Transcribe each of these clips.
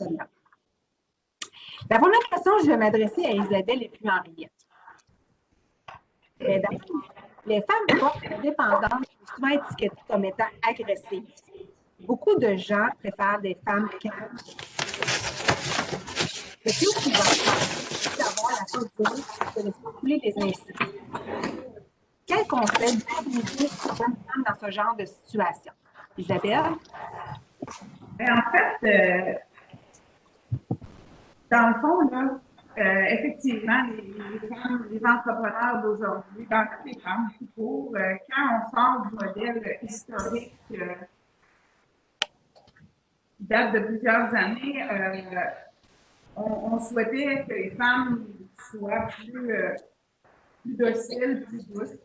personnes-là. La première question, je vais m'adresser à Isabelle et puis Henriette. Les femmes fortes et dépendantes sont souvent étiquetées comme étant agressives. Beaucoup de gens préfèrent des femmes calmes. Le plus souvent, d'avoir la peau dure, de laisser couler les insultes. Quel conseil utilisez pour une femme dans ce genre de situation? Isabelle? En fait, dans le fond, là, effectivement, les femmes, les entrepreneurs d'aujourd'hui, dans toutes les femmes, tout court, quand on sort du modèle historique qui date de plusieurs années, on souhaitait que les femmes soient plus dociles, plus douces.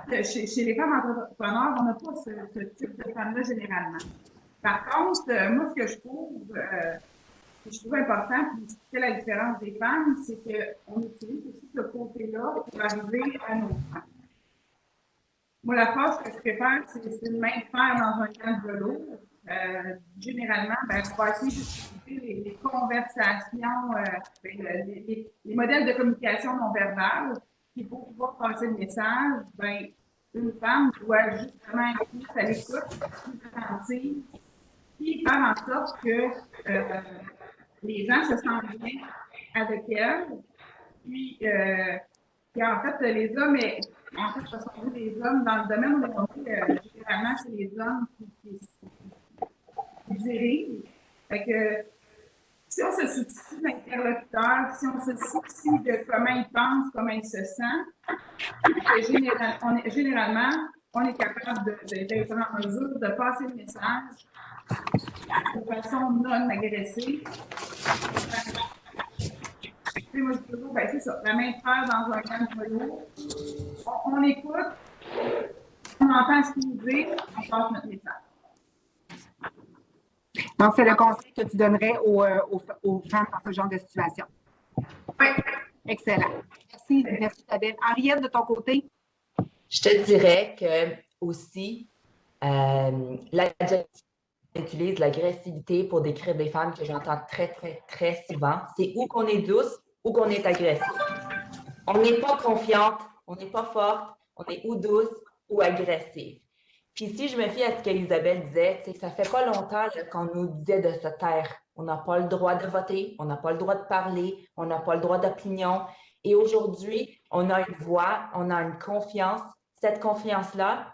Chez les femmes entrepreneurs, on n'a pas ce type de femmes-là généralement. Par contre, moi, ce que je trouve important, puis ce qui fait la différence des femmes, c'est qu'on utilise aussi ce côté-là pour arriver à nos femmes. Moi, la phrase que je préfère, c'est une main de fer dans un camp de velours. Généralement, on va essayer d'utiliser les conversations, les modèles de communication non verbale, puis pour pouvoir passer le message, une femme doit justement être plus à l'écoute, plus attentive, puis faire en sorte que les gens se sentent bien avec elle. Puis en fait, les hommes, en fait, parce qu'on dit les hommes, dans le domaine où on est, généralement, c'est les hommes qui dirigent. Fait que si on se soucie de l'interlocuteur, si on se soucie de comment il pense, comment il se sent, généralement, on est capable d'être en mesure de passer le message de façon non agressive. Moi, je dis toujours, c'est ça, la main de fer dans un camp de velours. On écoute, on entend ce qu'il nous dit, on passe notre message. Donc, c'est le conseil que tu donnerais aux femmes dans ce genre de situation. Oui. Excellent. Merci, Isabelle. Henriette, de ton côté? Je te dirais que aussi, utilise l'agressivité pour décrire des femmes que j'entends très, très, très souvent. C'est ou qu'on est douce ou qu'on est agressive. On n'est pas confiante, on n'est pas forte, on est ou douce ou agressive. Puis si je me fie à ce qu'Isabelle disait, c'est que ça fait pas longtemps qu'on nous disait de se taire. On n'a pas le droit de voter, on n'a pas le droit de parler, on n'a pas le droit d'opinion. Et aujourd'hui, on a une voix, on a une confiance. Cette confiance-là,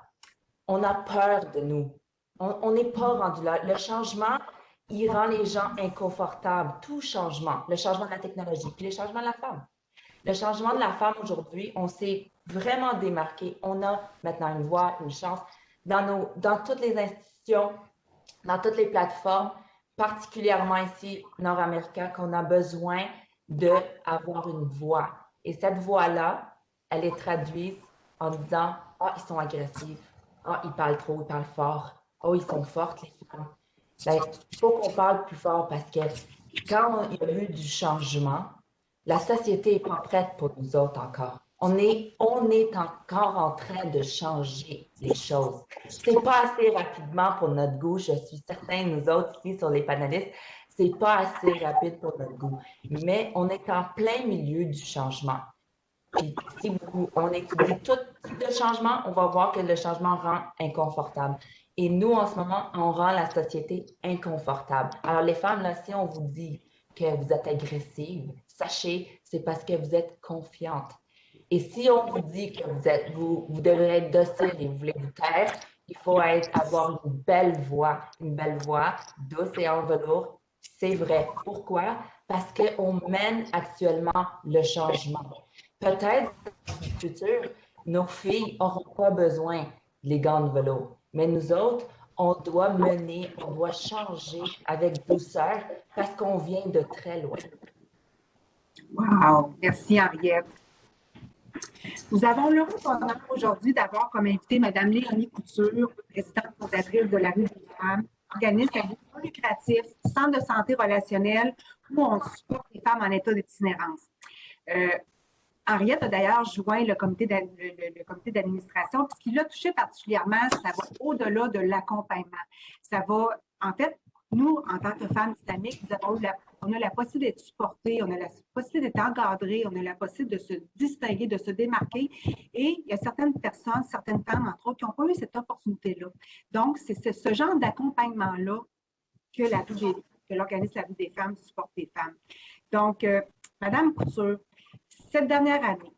on a peur de nous. On n'est pas rendu là. Le changement, il rend les gens inconfortables. Tout changement, le changement de la technologie, puis le changement de la femme. Le changement de la femme aujourd'hui, on s'est vraiment démarqué. On a maintenant une voix, une chance. Dans toutes les institutions, dans toutes les plateformes, particulièrement ici, nord-américain, qu'on a besoin d'avoir une voix. Et cette voix-là, elle est traduite en disant « Ah, ils sont agressifs. Ah, ils parlent trop, ils parlent fort. Oh, ils sont fortes, les femmes. » Il faut qu'on parle plus fort parce que quand il y a eu du changement, la société n'est pas prête pour nous autres encore. On est encore en train de changer les choses. C'est pas assez rapidement pour notre goût. Je suis certaine, nous autres ici sur les panélistes, c'est pas assez rapide pour notre goût. Mais on est en plein milieu du changement. Puis si on étudie tout type de changement, on va voir que le changement rend inconfortable. Et nous, en ce moment, on rend la société inconfortable. Alors les femmes, là, si on vous dit que vous êtes agressive, sachez, c'est parce que vous êtes confiante. Et si on vous dit que vous devez être docile et vous voulez vous taire, il faut avoir une belle voix douce et en velours. C'est vrai. Pourquoi? Parce qu'on mène actuellement le changement. Peut-être dans le futur, nos filles n'auront pas besoin des gants de velours. Mais nous autres, on doit changer avec douceur parce qu'on vient de très loin. Wow! Merci, Henriette. Nous avons l'heureux honneur aujourd'hui d'avoir comme invitée Mme Léonie Couture, présidente fondatrice de la Rue des Femmes, organisme à but non lucratif, centre de santé relationnelle où on supporte les femmes en état d'itinérance. Henriette a d'ailleurs joint le comité d'administration. Ce qui l'a touché particulièrement, ça va au-delà de l'accompagnement. Ça va, en fait, nous, en tant que femmes dynamiques, on a la possibilité d'être supportées, on a la possibilité d'être encadrées, on a la possibilité de se distinguer, de se démarquer. Et il y a certaines personnes, certaines femmes, entre autres, qui n'ont pas eu cette opportunité-là. Donc, c'est ce genre d'accompagnement-là que l'organisme La Vie des femmes supporte les femmes. Donc, Madame Couture, cette dernière année,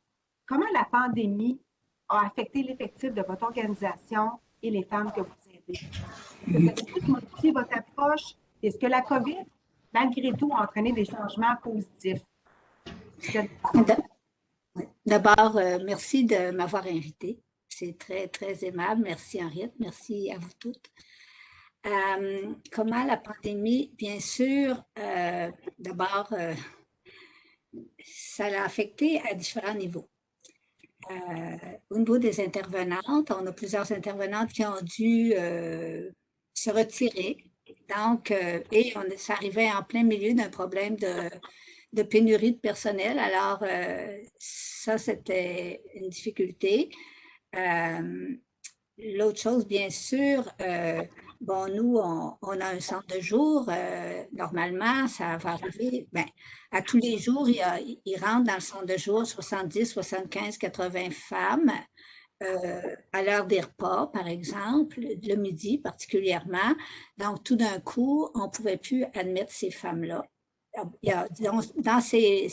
comment la pandémie a affecté l'effectif de votre organisation et les femmes que vous aidez? Est-ce que ça a modifié votre approche? Est-ce que la COVID, malgré tout, a entraîné des changements positifs? D'abord, merci de m'avoir invitée. C'est très, très aimable. Merci Henriette. Merci à vous toutes. Comment la pandémie, bien sûr, d'abord, ça l'a affecté à différents niveaux. Au niveau des intervenantes, on a plusieurs intervenantes qui ont dû se retirer. Donc, et ça arrivait en plein milieu d'un problème de pénurie de personnel. Alors, ça, c'était une difficulté. L'autre chose, bien sûr, bon, nous, on a un centre de jour. Normalement, ça va arriver, ben, à tous les jours, il rentre dans le centre de jour 70, 75, 80 femmes à l'heure des repas, par exemple, le midi particulièrement. Donc, tout d'un coup, on ne pouvait plus admettre ces femmes-là. Dans ces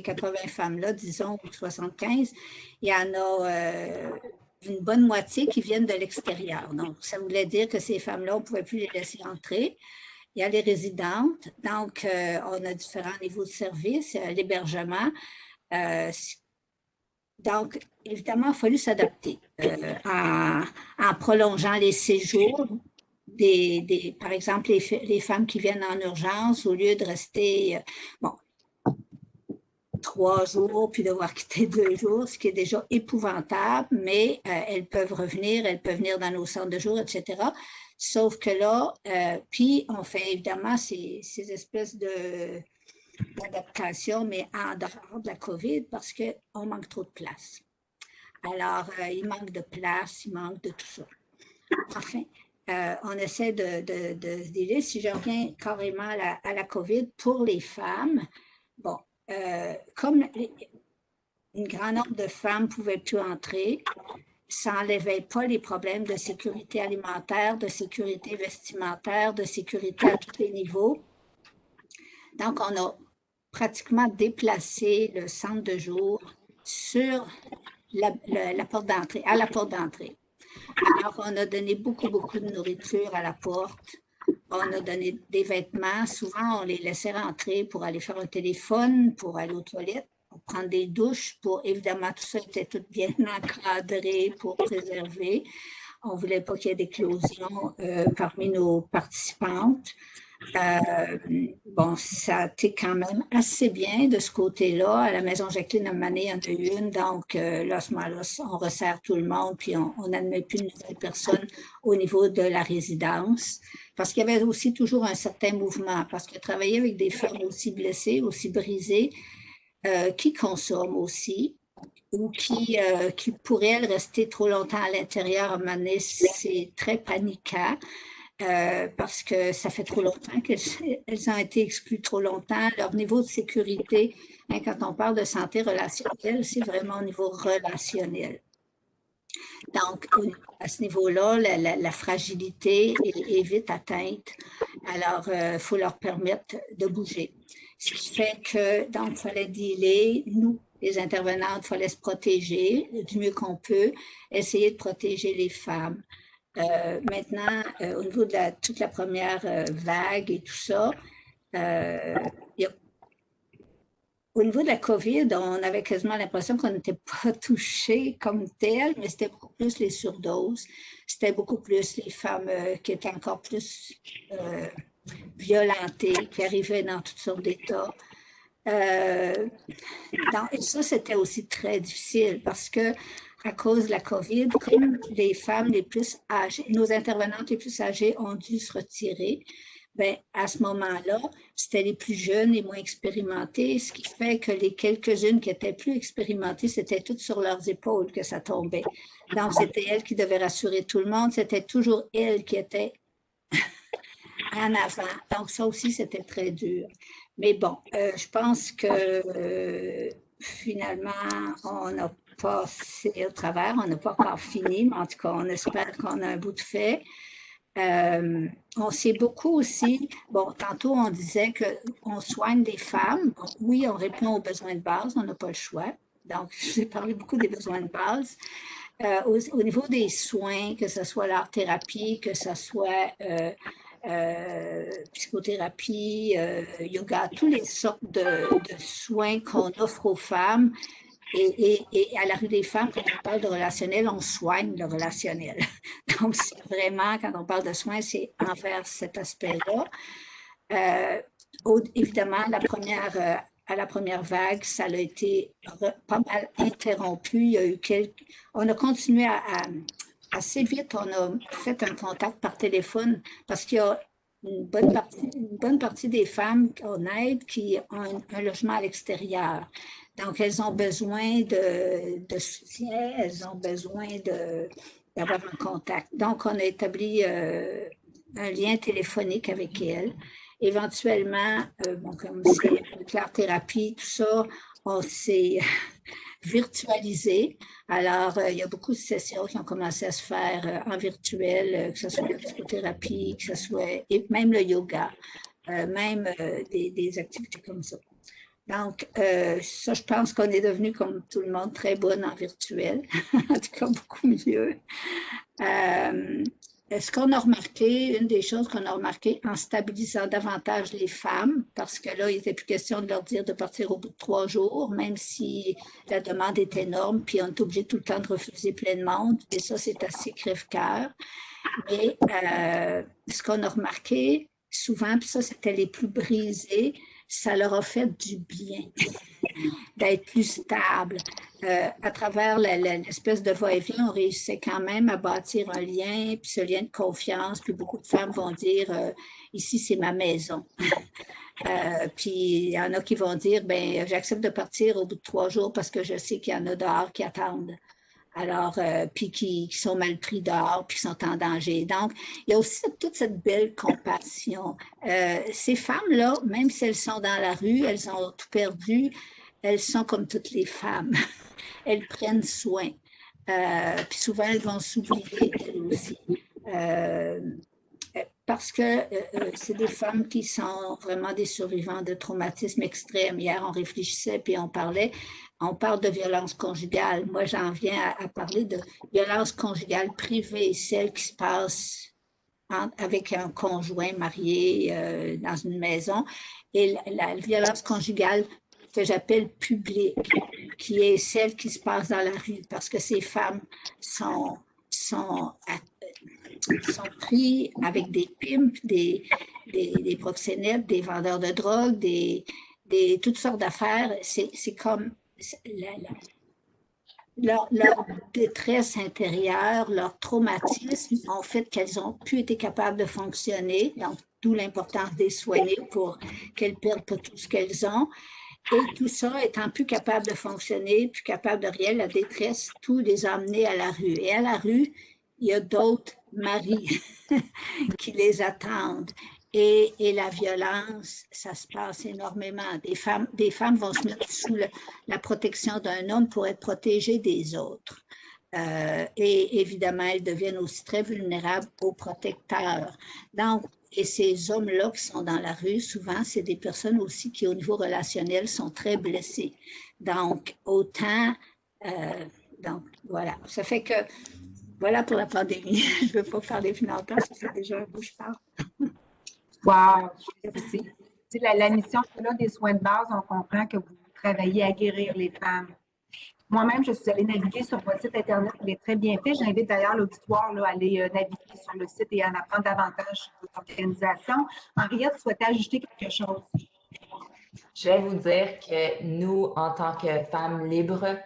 80 femmes-là, disons, 75, il y en a une bonne moitié qui viennent de l'extérieur. Donc, ça voulait dire que ces femmes-là, on ne pouvait plus les laisser entrer. Il y a les résidentes, donc on a différents niveaux de service, l'hébergement. Donc, évidemment, il a fallu s'adapter en prolongeant les séjours. Par exemple, les femmes qui viennent en urgence, au lieu de rester, bon, 3 jours, puis devoir quitter 2 jours, ce qui est déjà épouvantable, mais elles peuvent venir dans nos centres de jour, etc. Sauf que là, puis on fait évidemment ces espèces d'adaptation, mais en dehors de la COVID, parce qu'on manque trop de place. Alors, il manque de place, il manque de tout ça. Enfin, on essaie de délire. Si je reviens carrément à la COVID, pour les femmes, bon, comme un grand nombre de femmes ne pouvaient plus entrer, ça n'enlevait pas les problèmes de sécurité alimentaire, de sécurité vestimentaire, de sécurité à tous les niveaux. Donc, on a pratiquement déplacé le centre de jour sur la porte d'entrée, à la porte d'entrée. Alors, on a donné beaucoup de nourriture à la porte. On a donné des vêtements. Souvent, on les laissait rentrer pour aller faire un téléphone, pour aller aux toilettes, pour prendre des douches. Évidemment, tout ça était tout bien encadré pour préserver. On ne voulait pas qu'il y ait d'éclosion parmi nos participantes. Bon, ça a été quand même assez bien de ce côté-là. À la Maison Jacqueline, à Mané, il y en a une. Donc, là, à ce moment-là, on resserre tout le monde, puis on n'admet plus de nouvelles personnes au niveau de la résidence. Parce qu'il y avait aussi toujours un certain mouvement, parce que travailler avec des femmes aussi blessées, aussi brisées, qui consomment aussi, ou qui pour elles, rester trop longtemps à l'intérieur, à Mané, c'est très paniquant. Parce que ça fait trop longtemps qu'elles ont été exclues trop longtemps. Leur niveau de sécurité, hein, quand on parle de santé relationnelle, c'est vraiment au niveau relationnel. Donc, à ce niveau-là, la fragilité est vite atteinte. Alors, il faut leur permettre de bouger. Ce qui fait que, donc, il fallait dealer, nous, les intervenantes, il fallait se protéger du mieux qu'on peut, essayer de protéger les femmes. Maintenant, au niveau de toute la première vague et tout ça, au niveau de la COVID, on avait quasiment l'impression qu'on n'était pas touché comme tel, mais c'était beaucoup plus les surdoses, c'était beaucoup plus les femmes qui étaient encore plus violentées, qui arrivaient dans toutes sortes d'états. Et ça, c'était aussi très difficile parce que à cause de la COVID, comme les femmes les plus âgées, nos intervenantes les plus âgées ont dû se retirer, bien, à ce moment-là, c'était les plus jeunes et moins expérimentées, ce qui fait que les quelques-unes qui étaient plus expérimentées, c'était toutes sur leurs épaules que ça tombait. Donc, c'était elles qui devaient rassurer tout le monde, c'était toujours elles qui étaient en avant. Donc, ça aussi, c'était très dur. Mais bon, je pense que finalement, on a passé au travers. On n'a pas encore fini, mais en tout cas, on espère qu'on a un bout de fait. On sait beaucoup aussi, bon, tantôt on disait qu'on soigne les femmes. Bon, oui, on répond aux besoins de base, on n'a pas le choix. Donc, j'ai parlé beaucoup des besoins de base. Au niveau des soins, que ce soit l'art-thérapie, que ce soit psychothérapie, yoga, toutes les sortes de soins qu'on offre aux femmes. Et à la rue des femmes, quand on parle de relationnel, on soigne le relationnel. Donc, c'est vraiment, quand on parle de soins, c'est envers cet aspect-là. Évidemment, à la première vague, ça a été pas mal interrompu. Il y a eu on a continué assez vite, on a fait un contact par téléphone parce qu'il y a une bonne partie des femmes qu'on aide qui ont un logement à l'extérieur. Donc, elles ont besoin de soutien, elles ont besoin d'avoir un contact. Donc, on a établi un lien téléphonique avec elles. Éventuellement, bon, comme c'est l'art-thérapie, tout ça, on s'est virtualisé. Alors, il y a beaucoup de sessions qui ont commencé à se faire en virtuel, que ce soit la psychothérapie, que ce soit et même le yoga, même des activités comme ça. Donc, ça, je pense qu'on est devenu, comme tout le monde, très bonne en virtuel, en tout cas beaucoup mieux. Ce qu'on a remarqué, une des choses qu'on a remarqué en stabilisant davantage les femmes, parce que là, il n'était plus question de leur dire de partir au bout de 3 jours, même si la demande est énorme, puis on est obligé tout le temps de refuser plein de monde, et ça, c'est assez crève-cœur. Mais ce qu'on a remarqué souvent, puis ça, c'était les plus brisés, ça leur a fait du bien d'être plus stable. À travers l'espèce de va-et-vient, on réussissait quand même à bâtir un lien, puis ce lien de confiance, puis beaucoup de femmes vont dire ici, c'est ma maison. Puis il y en a qui vont dire ben j'accepte de partir au bout de 3 jours parce que je sais qu'il y en a dehors qui attendent. Alors, puis qui sont mal pris dehors, puis qui sont en danger. Donc, il y a aussi toute cette belle compassion. Ces femmes-là, même si elles sont dans la rue, elles ont tout perdu, elles sont comme toutes les femmes. Elles prennent soin. Puis souvent, elles vont s'oublier, elles aussi. Parce que c'est des femmes qui sont vraiment des survivants de traumatismes extrêmes. Hier, on réfléchissait puis on parle de violence conjugale. Moi, j'en viens à parler de violence conjugale privée, celle qui se passe avec un conjoint marié dans une maison, et la violence conjugale que j'appelle publique, qui est celle qui se passe dans la rue, parce que ces femmes sont pris avec des pimps, des proxénètes, des vendeurs de drogue, toutes sortes d'affaires. C'est comme leur détresse intérieure, leur traumatisme ont fait qu'elles n'ont plus été capables de fonctionner, donc d'où l'importance des soigner pour qu'elles perdent pas tout ce qu'elles ont. Et tout ça, étant plus capable de fonctionner, plus capable de rien, la détresse, tout les a amenés à la rue. Et à la rue, il y a d'autres maris qui les attendent. Et la violence, ça se passe énormément. Des femmes vont se mettre sous la protection d'un homme pour être protégées des autres. Et évidemment, elles deviennent aussi très vulnérables aux protecteurs. Donc, et ces hommes-là qui sont dans la rue, souvent, c'est des personnes aussi qui, au niveau relationnel, sont très blessées. Donc, autant... donc, voilà. Ça fait que, voilà pour la pandémie. Je ne veux pas parler plus longtemps, parce que c'est déjà un bout que je parle. Wow! La mission là, des soins de base, on comprend que vous travaillez à guérir les femmes. Moi-même, je suis allée naviguer sur votre site Internet. Il est très bien fait. J'invite d'ailleurs l'auditoire à aller naviguer sur le site et à en apprendre davantage sur votre organisation. Henriette, tu souhaitais ajouter quelque chose? Je vais vous dire que nous, en tant que femmes libres,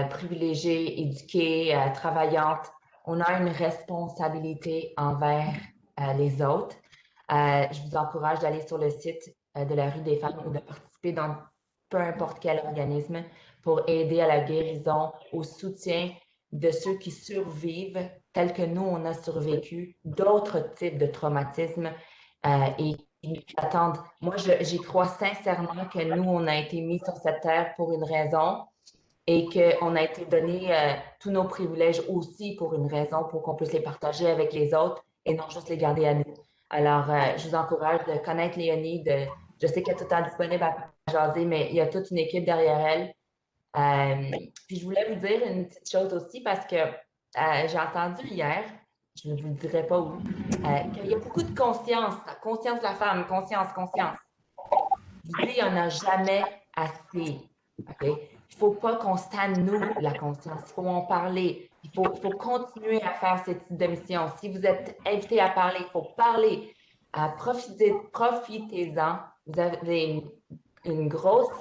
privilégiées, éduquées, travaillantes, on a une responsabilité envers les autres. Je vous encourage d'aller sur le site de la Rue des Femmes ou de participer dans peu importe quel organisme pour aider à la guérison, au soutien de ceux qui survivent, tels que nous, on a survécu d'autres types de traumatismes et qui attendent. Moi, j'y crois sincèrement que nous, on a été mis sur cette terre pour une raison et qu'on a été donné tous nos privilèges aussi pour une raison, pour qu'on puisse les partager avec les autres et non juste les garder à nous. Alors, je vous encourage de connaître Léonie. Je sais qu'elle est tout le temps disponible à jaser, mais il y a toute une équipe derrière elle. Puis je voulais vous dire une petite chose aussi parce que j'ai entendu hier, je ne vous le dirai pas où, qu'il y a beaucoup de conscience, la conscience de la femme, conscience. Je dis, il n'y en a jamais assez. OK? Il ne faut pas qu'on stane, nous, la conscience. Il faut en parler. Il faut continuer à faire ce type de mission. Si vous êtes invité à parler, il faut parler. Profitez-en. Vous avez une grosse,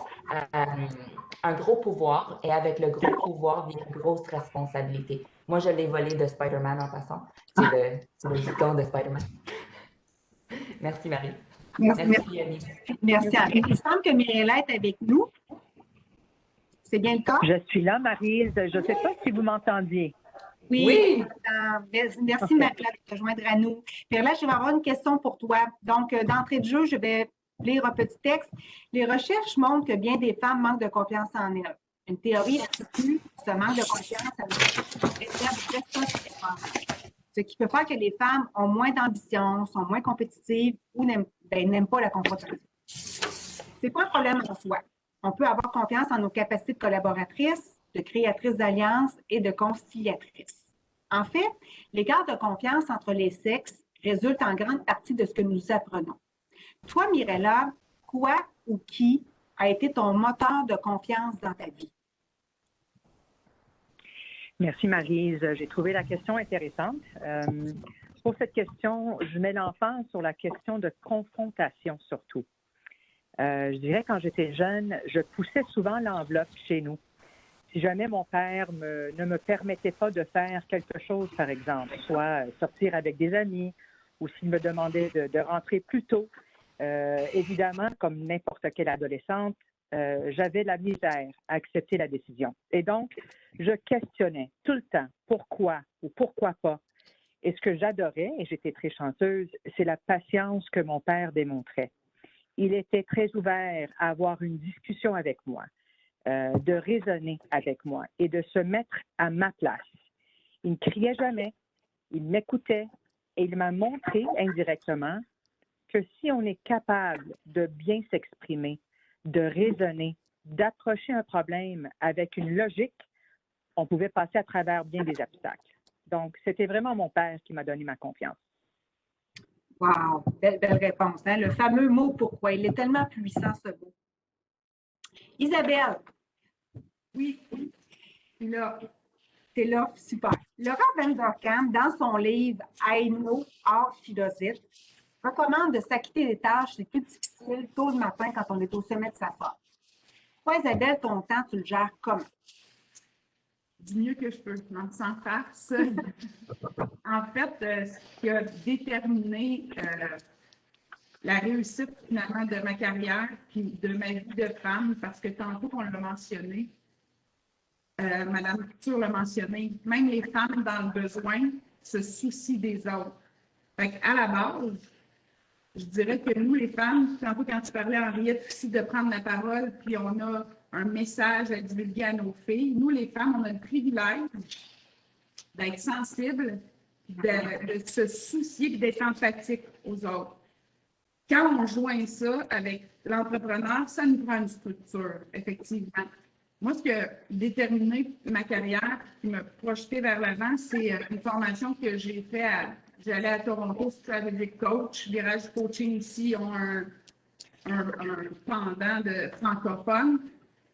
un gros pouvoir et avec le gros pouvoir vient une grosse responsabilité. Moi, je l'ai volé de Spider-Man en passant. C'est le bouton de Spider-Man. Merci, Marie. Merci, Annie. Merci, Henri. Il semble que Mirella est avec nous. C'est bien le cas? Je suis là, Maryse. Je ne sais pas si vous m'entendiez. Oui. Merci, Marie, de te joindre à nous. Puis là, je vais avoir une question pour toi. Donc, d'entrée de jeu, je vais lire un petit texte. Les recherches montrent que bien des femmes manquent de confiance en elles. Une théorie attribue ce manque de confiance à une réserve, ce qui peut faire que les femmes ont moins d'ambition, sont moins compétitives ou n'aiment pas la confrontation. C'est pas un problème en soi. On peut avoir confiance en nos capacités de collaboratrices, de créatrices d'alliances et de conciliatrices. En fait, l'écart de confiance entre les sexes résulte en grande partie de ce que nous apprenons. Toi, Mirella, quoi ou qui a été ton moteur de confiance dans ta vie? Merci, Maryse. J'ai trouvé la question intéressante. Pour cette question, je mets l'emphase sur la question de confrontation surtout. Je dirais quand j'étais jeune, je poussais souvent l'enveloppe chez nous. Si jamais mon père ne me permettait pas de faire quelque chose, par exemple, soit sortir avec des amis ou s'il me demandait de rentrer plus tôt, évidemment, comme n'importe quelle adolescente, j'avais la misère à accepter la décision. Et donc, je questionnais tout le temps pourquoi ou pourquoi pas. Et ce que j'adorais, et j'étais très chanceuse, c'est la patience que mon père démontrait. Il était très ouvert à avoir une discussion avec moi, de raisonner avec moi et de se mettre à ma place. Il ne criait jamais, il m'écoutait et il m'a montré indirectement que si on est capable de bien s'exprimer, de raisonner, d'approcher un problème avec une logique, on pouvait passer à travers bien des obstacles. Donc, c'était vraiment mon père qui m'a donné ma confiance. Wow, belle réponse. Hein? Le fameux mot « pourquoi ». Il est tellement puissant, ce mot. Isabelle. Oui, là. C'est là, super. Laura Vanderkam, dans son livre « I know, how she does it », recommande de s'acquitter des tâches les plus difficiles tôt le matin quand on est au sommet de sa forme. Toi, Isabelle, ton temps, tu le gères comment? Du mieux que je peux, sans farce. En fait, ce qui a déterminé la réussite finalement de ma carrière puis de ma vie de femme, parce que tantôt on l'a mentionné, Madame Couture l'a mentionné, même les femmes dans le besoin se soucient des autres. Fait qu'à la base, je dirais que nous, les femmes, tantôt quand tu parlais, Henriette, aussi de prendre la parole, puis on a un message à divulguer à nos filles. Nous, les femmes, on a le privilège d'être sensibles, de se soucier et d'être empathique aux autres. Quand on joint ça avec l'entrepreneur, ça nous prend une structure, effectivement. Moi, ce qui a déterminé ma carrière qui m'a projeté vers l'avant, c'est une formation que j'ai faite j'allais à Toronto, Strategic Coach. Virage Coaching ici ont un pendant de francophone.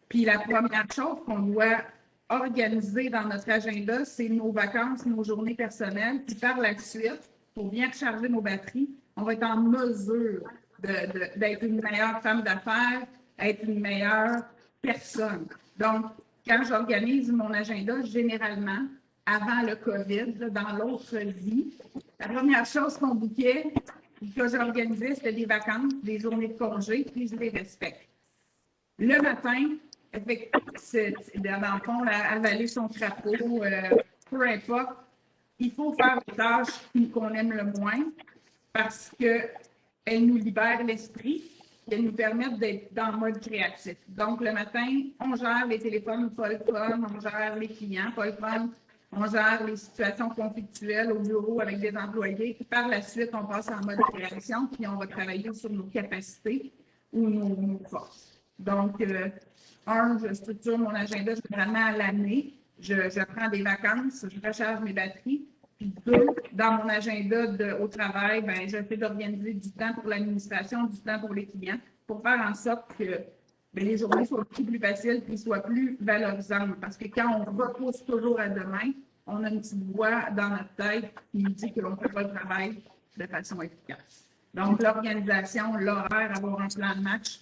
Puis la première chose qu'on doit organiser dans notre agenda, c'est nos vacances, nos journées personnelles. Puis par la suite, pour bien recharger nos batteries, on va être en mesure d'être une meilleure femme d'affaires, être une meilleure personne. Donc, quand j'organise mon agenda, généralement, avant le COVID, dans l'autre vie, la première chose qu'on bouquait, que j'organisais, c'était des vacances, des journées de congé, puis je les respecte. Le matin, dans le fond, avaler son crapaud, peu importe, il faut faire les tâches qu'on aime le moins parce que elles nous libèrent l'esprit, et elles nous permettent d'être dans le mode créatif. Donc, le matin, on gère les téléphones pas le fun, on gère les clients pas le fun, on gère les situations conflictuelles au bureau avec des employés. Puis par la suite, on passe en mode création, puis on va travailler sur nos capacités ou nos forces. Donc, je structure mon agenda généralement à l'année. Je prends des vacances, je recharge mes batteries. Puis deux, dans mon agenda au travail, ben, j'essaie d'organiser du temps pour l'administration, du temps pour les clients, pour faire en sorte que les journées soient beaucoup plus faciles et soient plus valorisantes. Parce que quand on repousse toujours à demain, on a une petite voix dans notre tête qui nous dit que l'on ne fait pas le travail de façon efficace. Donc, l'organisation, l'horaire, avoir un plan de match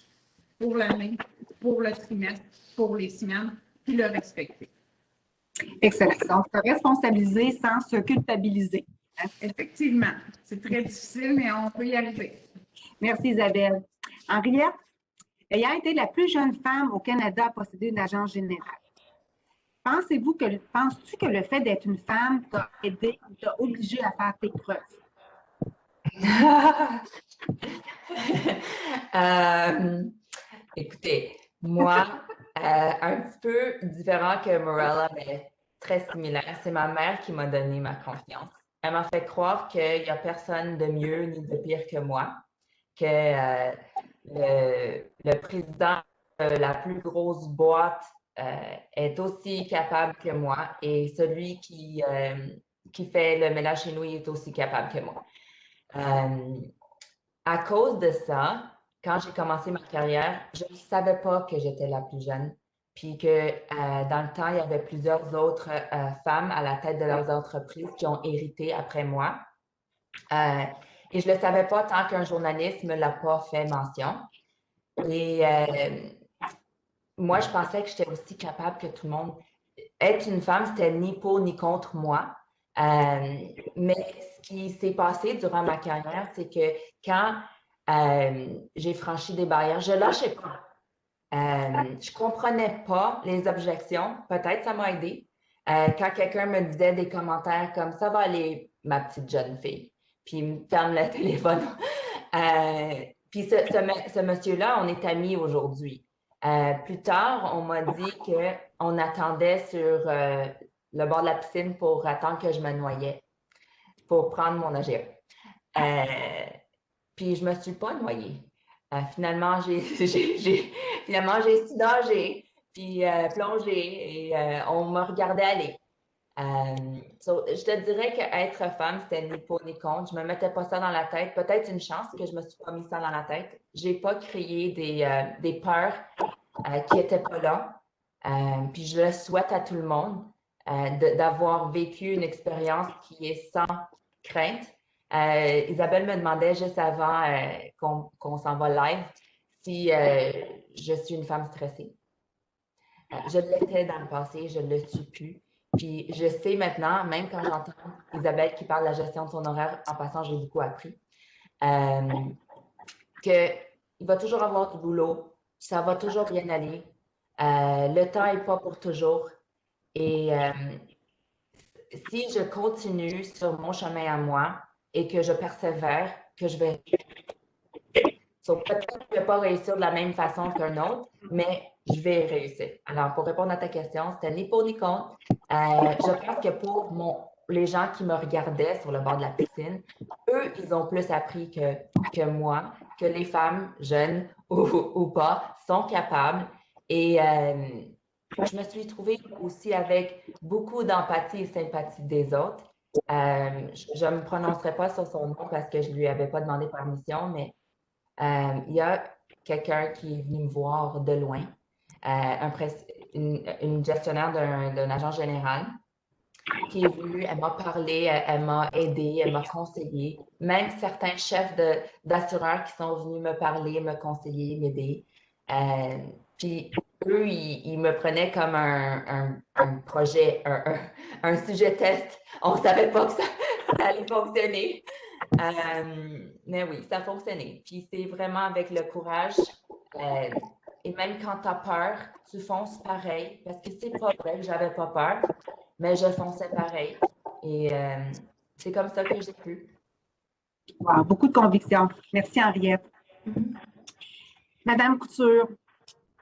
pour l'année, pour le trimestre, pour les semaines, puis le respecter. Excellent. Donc, se responsabiliser sans se culpabiliser. Effectivement, c'est très difficile, mais on peut y arriver. Merci Isabelle. Henriette, ayant été la plus jeune femme au Canada à posséder une agence générale, penses-tu que le fait d'être une femme t'a aidé ou t'a obligé à faire tes preuves? Écoutez, moi, un petit peu différent que Morella, mais très similaire, c'est ma mère qui m'a donné ma confiance. Elle m'a fait croire qu'il n'y a personne de mieux ni de pire que moi, que le président de la plus grosse boîte est aussi capable que moi et celui qui fait le ménage chez nous est aussi capable que moi. À cause de ça, quand j'ai commencé ma carrière, je ne savais pas que j'étais la plus jeune, puis que dans le temps, il y avait plusieurs autres femmes à la tête de leurs entreprises qui ont hérité après moi. Et je ne le savais pas tant qu'un journaliste ne me l'a pas fait mention. Et moi, je pensais que j'étais aussi capable que tout le monde. Être une femme, c'était ni pour ni contre moi. Mais ce qui s'est passé durant ma carrière, c'est que quand j'ai franchi des barrières, je ne lâchais pas. Je ne comprenais pas les objections. Peut-être ça m'a aidé. Quand quelqu'un me disait des commentaires comme ça va aller, ma petite jeune fille, puis il me ferme le téléphone. Puis ce monsieur-là, on est amis aujourd'hui. Plus tard, on m'a dit qu'on attendait sur le bord de la piscine pour attendre que je me noyais, pour prendre mon AGA. Puis je ne me suis pas noyée. Finalement, j'ai su nager, puis plonger, et on me regardait aller. Je te dirais qu'être femme, c'était ni pour ni contre. Je ne me mettais pas ça dans la tête. Peut-être une chance que je ne me suis pas mis ça dans la tête. Je n'ai pas créé des peurs qui n'étaient pas là. Puis je le souhaite à tout le monde d'avoir vécu une expérience qui est sans crainte. Isabelle me demandait juste avant qu'on s'en va live si je suis une femme stressée. Je l'étais dans le passé, je ne le suis plus. Puis je sais maintenant, même quand j'entends Isabelle qui parle de la gestion de son horaire, en passant, j'ai beaucoup appris, qu'il va toujours avoir du boulot, ça va toujours bien aller. Le temps n'est pas pour toujours. Et si je continue sur mon chemin à moi et que je persévère, que je vais... Peut-être que je ne vais pas réussir de la même façon qu'un autre, mais je vais réussir. Alors, pour répondre à ta question, c'était ni pour ni contre. Je pense que pour les gens qui me regardaient sur le bord de la piscine, eux, ils ont plus appris que moi, que les femmes, jeunes ou pas, sont capables. Et je me suis trouvée aussi avec beaucoup d'empathie et sympathie des autres. Je ne me prononcerai pas sur son nom parce que je ne lui avais pas demandé permission, mais il y a quelqu'un qui est venu me voir de loin, une gestionnaire d'un agent général qui est venue, elle m'a parlé, elle m'a aidé, elle m'a conseillé. Même certains chefs d'assureurs qui sont venus me parler, me conseiller, m'aider. Puis eux, ils me prenaient comme un projet, un sujet test. On ne savait pas que ça allait fonctionner. Mais oui, ça a fonctionné. Puis c'est vraiment avec le courage. Et même quand tu as peur, tu fonces pareil. Parce que c'est pas vrai que j'avais pas peur, mais je fonçais pareil. Et c'est comme ça que j'ai pu. Wow, beaucoup de conviction. Merci, Henriette. Madame Couture,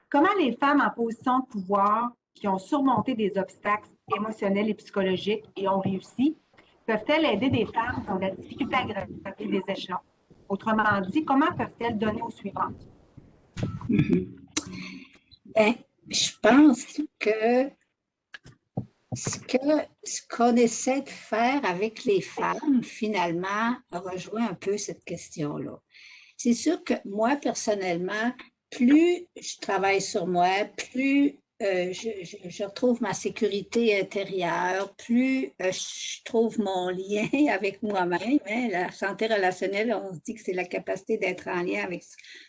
comment les femmes en position de pouvoir qui ont surmonté des obstacles émotionnels et psychologiques et ont réussi, peuvent-elles aider des femmes qui ont de la difficulté à gravir des échelons? Autrement dit, comment peuvent-elles donner aux suivantes? Bien, je pense que ce qu'on essaie de faire avec les femmes, finalement, rejoint un peu cette question-là. C'est sûr que moi, personnellement, plus je travaille sur moi, plus je retrouve ma sécurité intérieure, plus je trouve mon lien avec moi-même. Hein. La santé relationnelle, on se dit que c'est la capacité d'être en lien avec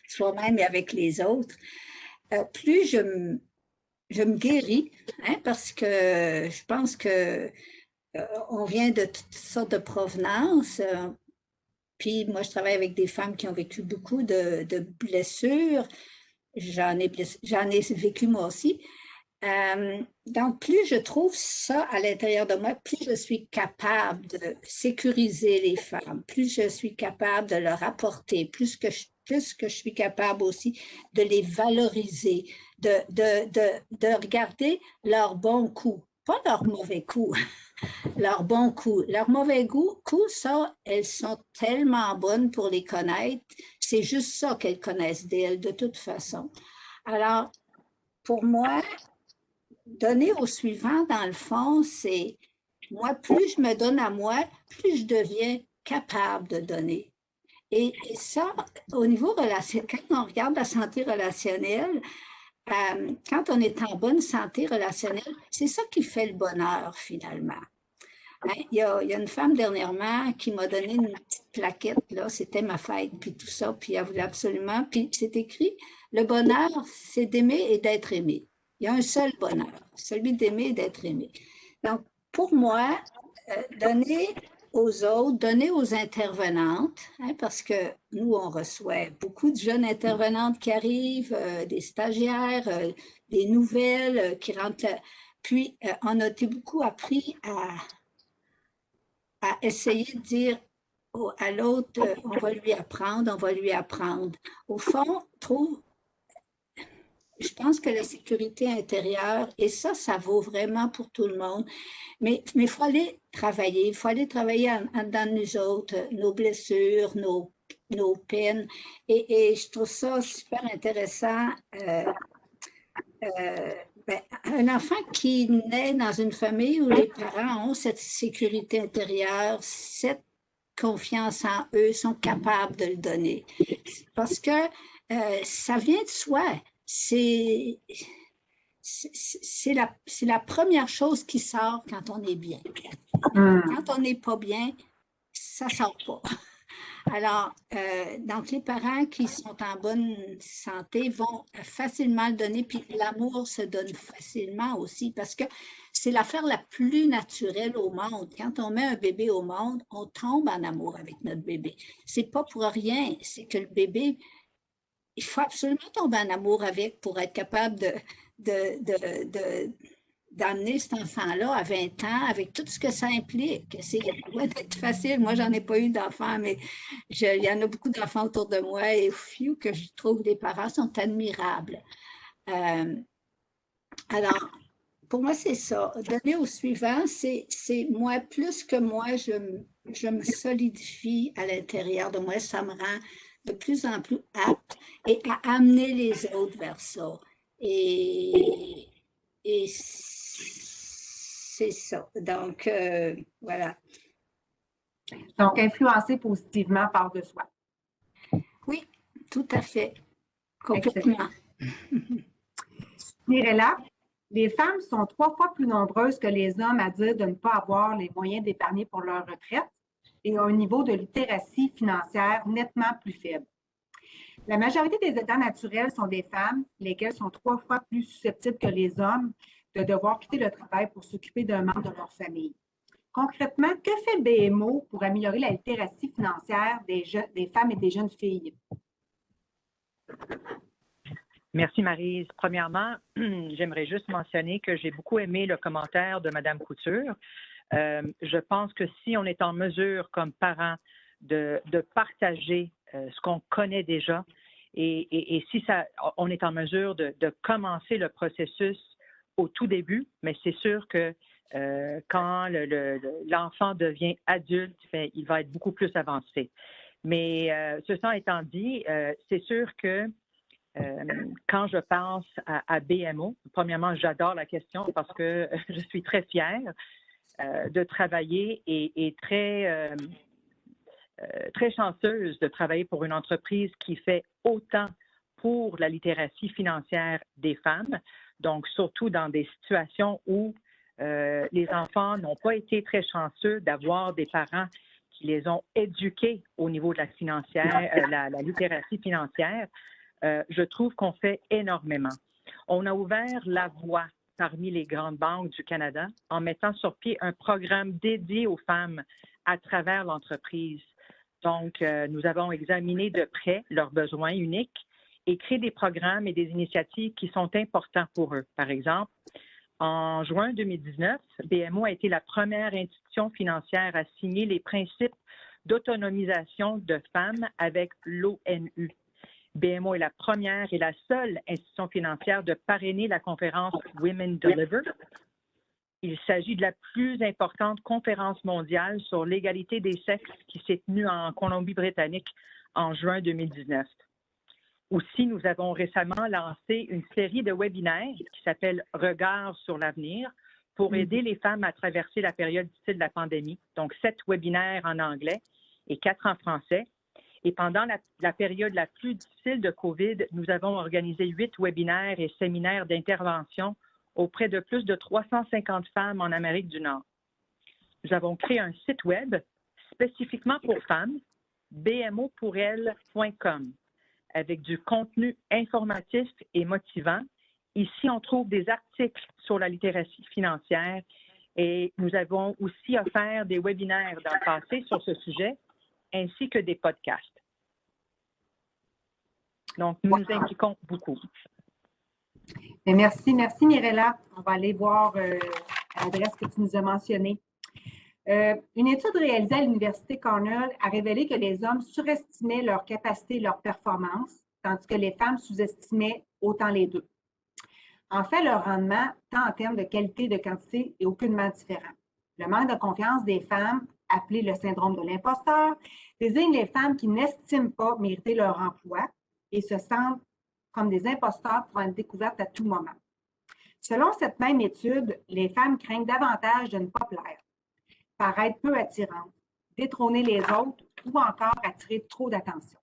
soi-même et avec les autres. Plus je me guéris, hein, parce que je pense que on vient de toutes sortes de provenances. Puis moi, je travaille avec des femmes qui ont vécu beaucoup de blessures. J'en ai vécu moi aussi. Donc, plus je trouve ça à l'intérieur de moi, plus je suis capable de sécuriser les femmes, plus je suis capable de leur apporter, plus que je suis capable aussi de les valoriser, de regarder leurs bons coups, pas leurs mauvais coups, leurs bons coups. Leurs mauvais coups, ça, elles sont tellement bonnes pour les connaître. C'est juste ça qu'elles connaissent d'elles, de toute façon. Alors, pour moi, donner au suivant, dans le fond, c'est moi, plus je me donne à moi, plus je deviens capable de donner. Et ça, au niveau relationnel, quand on regarde la santé relationnelle, quand on est en bonne santé relationnelle, c'est ça qui fait le bonheur, finalement. Hein? Il y a une femme dernièrement qui m'a donné une petite plaquette, là, c'était ma fête, puis tout ça, puis elle voulait absolument, puis c'est écrit, le bonheur, c'est d'aimer et d'être aimé. Il y a un seul bonheur, celui d'aimer et d'être aimé. Donc, pour moi, donner aux autres, donner aux intervenantes, hein, parce que nous, on reçoit beaucoup de jeunes intervenantes qui arrivent, des stagiaires, des nouvelles qui rentrent là. Puis, on a beaucoup appris à essayer de dire à l'autre, on va lui apprendre, on va lui apprendre. Au fond, je pense que la sécurité intérieure, et ça vaut vraiment pour tout le monde, mais il faut aller travailler, il faut aller travailler dans nous autres, nos blessures, nos peines, et je trouve ça super intéressant. Un enfant qui naît dans une famille où les parents ont cette sécurité intérieure, cette confiance en eux, sont capables de le donner. Parce que ça vient de soi. C'est la première chose qui sort quand on est bien. Quand on n'est pas bien, ça ne sort pas. Alors, donc les parents qui sont en bonne santé vont facilement le donner, puis l'amour se donne facilement aussi, parce que c'est l'affaire la plus naturelle au monde. Quand on met un bébé au monde, on tombe en amour avec notre bébé. C'est pas pour rien, c'est que le bébé, il faut absolument tomber en amour avec pour être capable d'amener cet enfant-là à 20 ans avec tout ce que ça implique. C'est loin d'être facile. Moi, j'en ai pas eu d'enfants, mais il y en a beaucoup d'enfants autour de moi et que je trouve les parents sont admirables. Alors, pour moi, c'est ça. Donner au suivant, c'est moi, plus que moi, je me solidifie à l'intérieur de moi. Ça me rend de plus en plus apte et à amener les autres vers ça. Et c'est ça. Donc, voilà. Donc, influencer positivement par de soi. Oui, tout à fait. Complètement. Mirella, les femmes sont 3 fois plus nombreuses que les hommes à dire de ne pas avoir les moyens d'épargner pour leur retraite et ont un niveau de littératie financière nettement plus faible. La majorité des aidants naturels sont des femmes, lesquelles sont 3 fois plus susceptibles que les hommes de devoir quitter le travail pour s'occuper d'un membre de leur famille. Concrètement, que fait le BMO pour améliorer la littératie financière des femmes et des jeunes filles? Merci, Maryse. Premièrement, j'aimerais juste mentionner que j'ai beaucoup aimé le commentaire de Mme Couture. Je pense que si on est en mesure, comme parents, de partager ce qu'on connaît déjà. Et si on est en mesure de commencer le processus au tout début, mais c'est sûr que quand l'enfant devient adulte, il va être beaucoup plus avancé. Mais ceci étant dit, c'est sûr que quand je pense à BMO, premièrement, j'adore la question parce que je suis très fière de travailler et très chanceuse de travailler pour une entreprise qui fait autant pour la littératie financière des femmes, donc surtout dans des situations où les enfants n'ont pas été très chanceux d'avoir des parents qui les ont éduqués au niveau de la littératie financière. Je trouve qu'on fait énormément. On a ouvert la voie parmi les grandes banques du Canada en mettant sur pied un programme dédié aux femmes à travers l'entreprise. Donc, nous avons examiné de près leurs besoins uniques et créé des programmes et des initiatives qui sont importants pour eux. Par exemple, en juin 2019, BMO a été la première institution financière à signer les principes d'autonomisation de femmes avec l'ONU. BMO est la première et la seule institution financière de parrainer la conférence Women Deliver. Il s'agit de la plus importante conférence mondiale sur l'égalité des sexes qui s'est tenue en Colombie-Britannique en juin 2019. Aussi, nous avons récemment lancé une série de webinaires qui s'appelle « Regards sur l'avenir » pour aider les femmes à traverser la période difficile de la pandémie. Donc, 7 webinaires en anglais et 4 en français. Et pendant la période la plus difficile de COVID, nous avons organisé 8 webinaires et séminaires d'intervention auprès de plus de 350 femmes en Amérique du Nord. Nous avons créé un site web spécifiquement pour femmes, bmopourelles.com, avec du contenu informatif et motivant. Ici, on trouve des articles sur la littératie financière et nous avons aussi offert des webinaires dans le passé sur ce sujet, ainsi que des podcasts. Donc, nous nous impliquons beaucoup. Et merci Mirella. On va aller voir l'adresse que tu nous as mentionnée. Une étude réalisée à l'Université Cornell a révélé que les hommes surestimaient leur capacité et leur performance, tandis que les femmes sous-estimaient autant les deux. En fait, leur rendement, tant en termes de qualité que de quantité, est aucunement différent. Le manque de confiance des femmes, appelé le syndrome de l'imposteur, désigne les femmes qui n'estiment pas mériter leur emploi et se sentent comme des imposteurs pour être découvertes à tout moment. Selon cette même étude, les femmes craignent davantage de ne pas plaire, paraître peu attirantes, détrôner les autres ou encore attirer trop d'attention.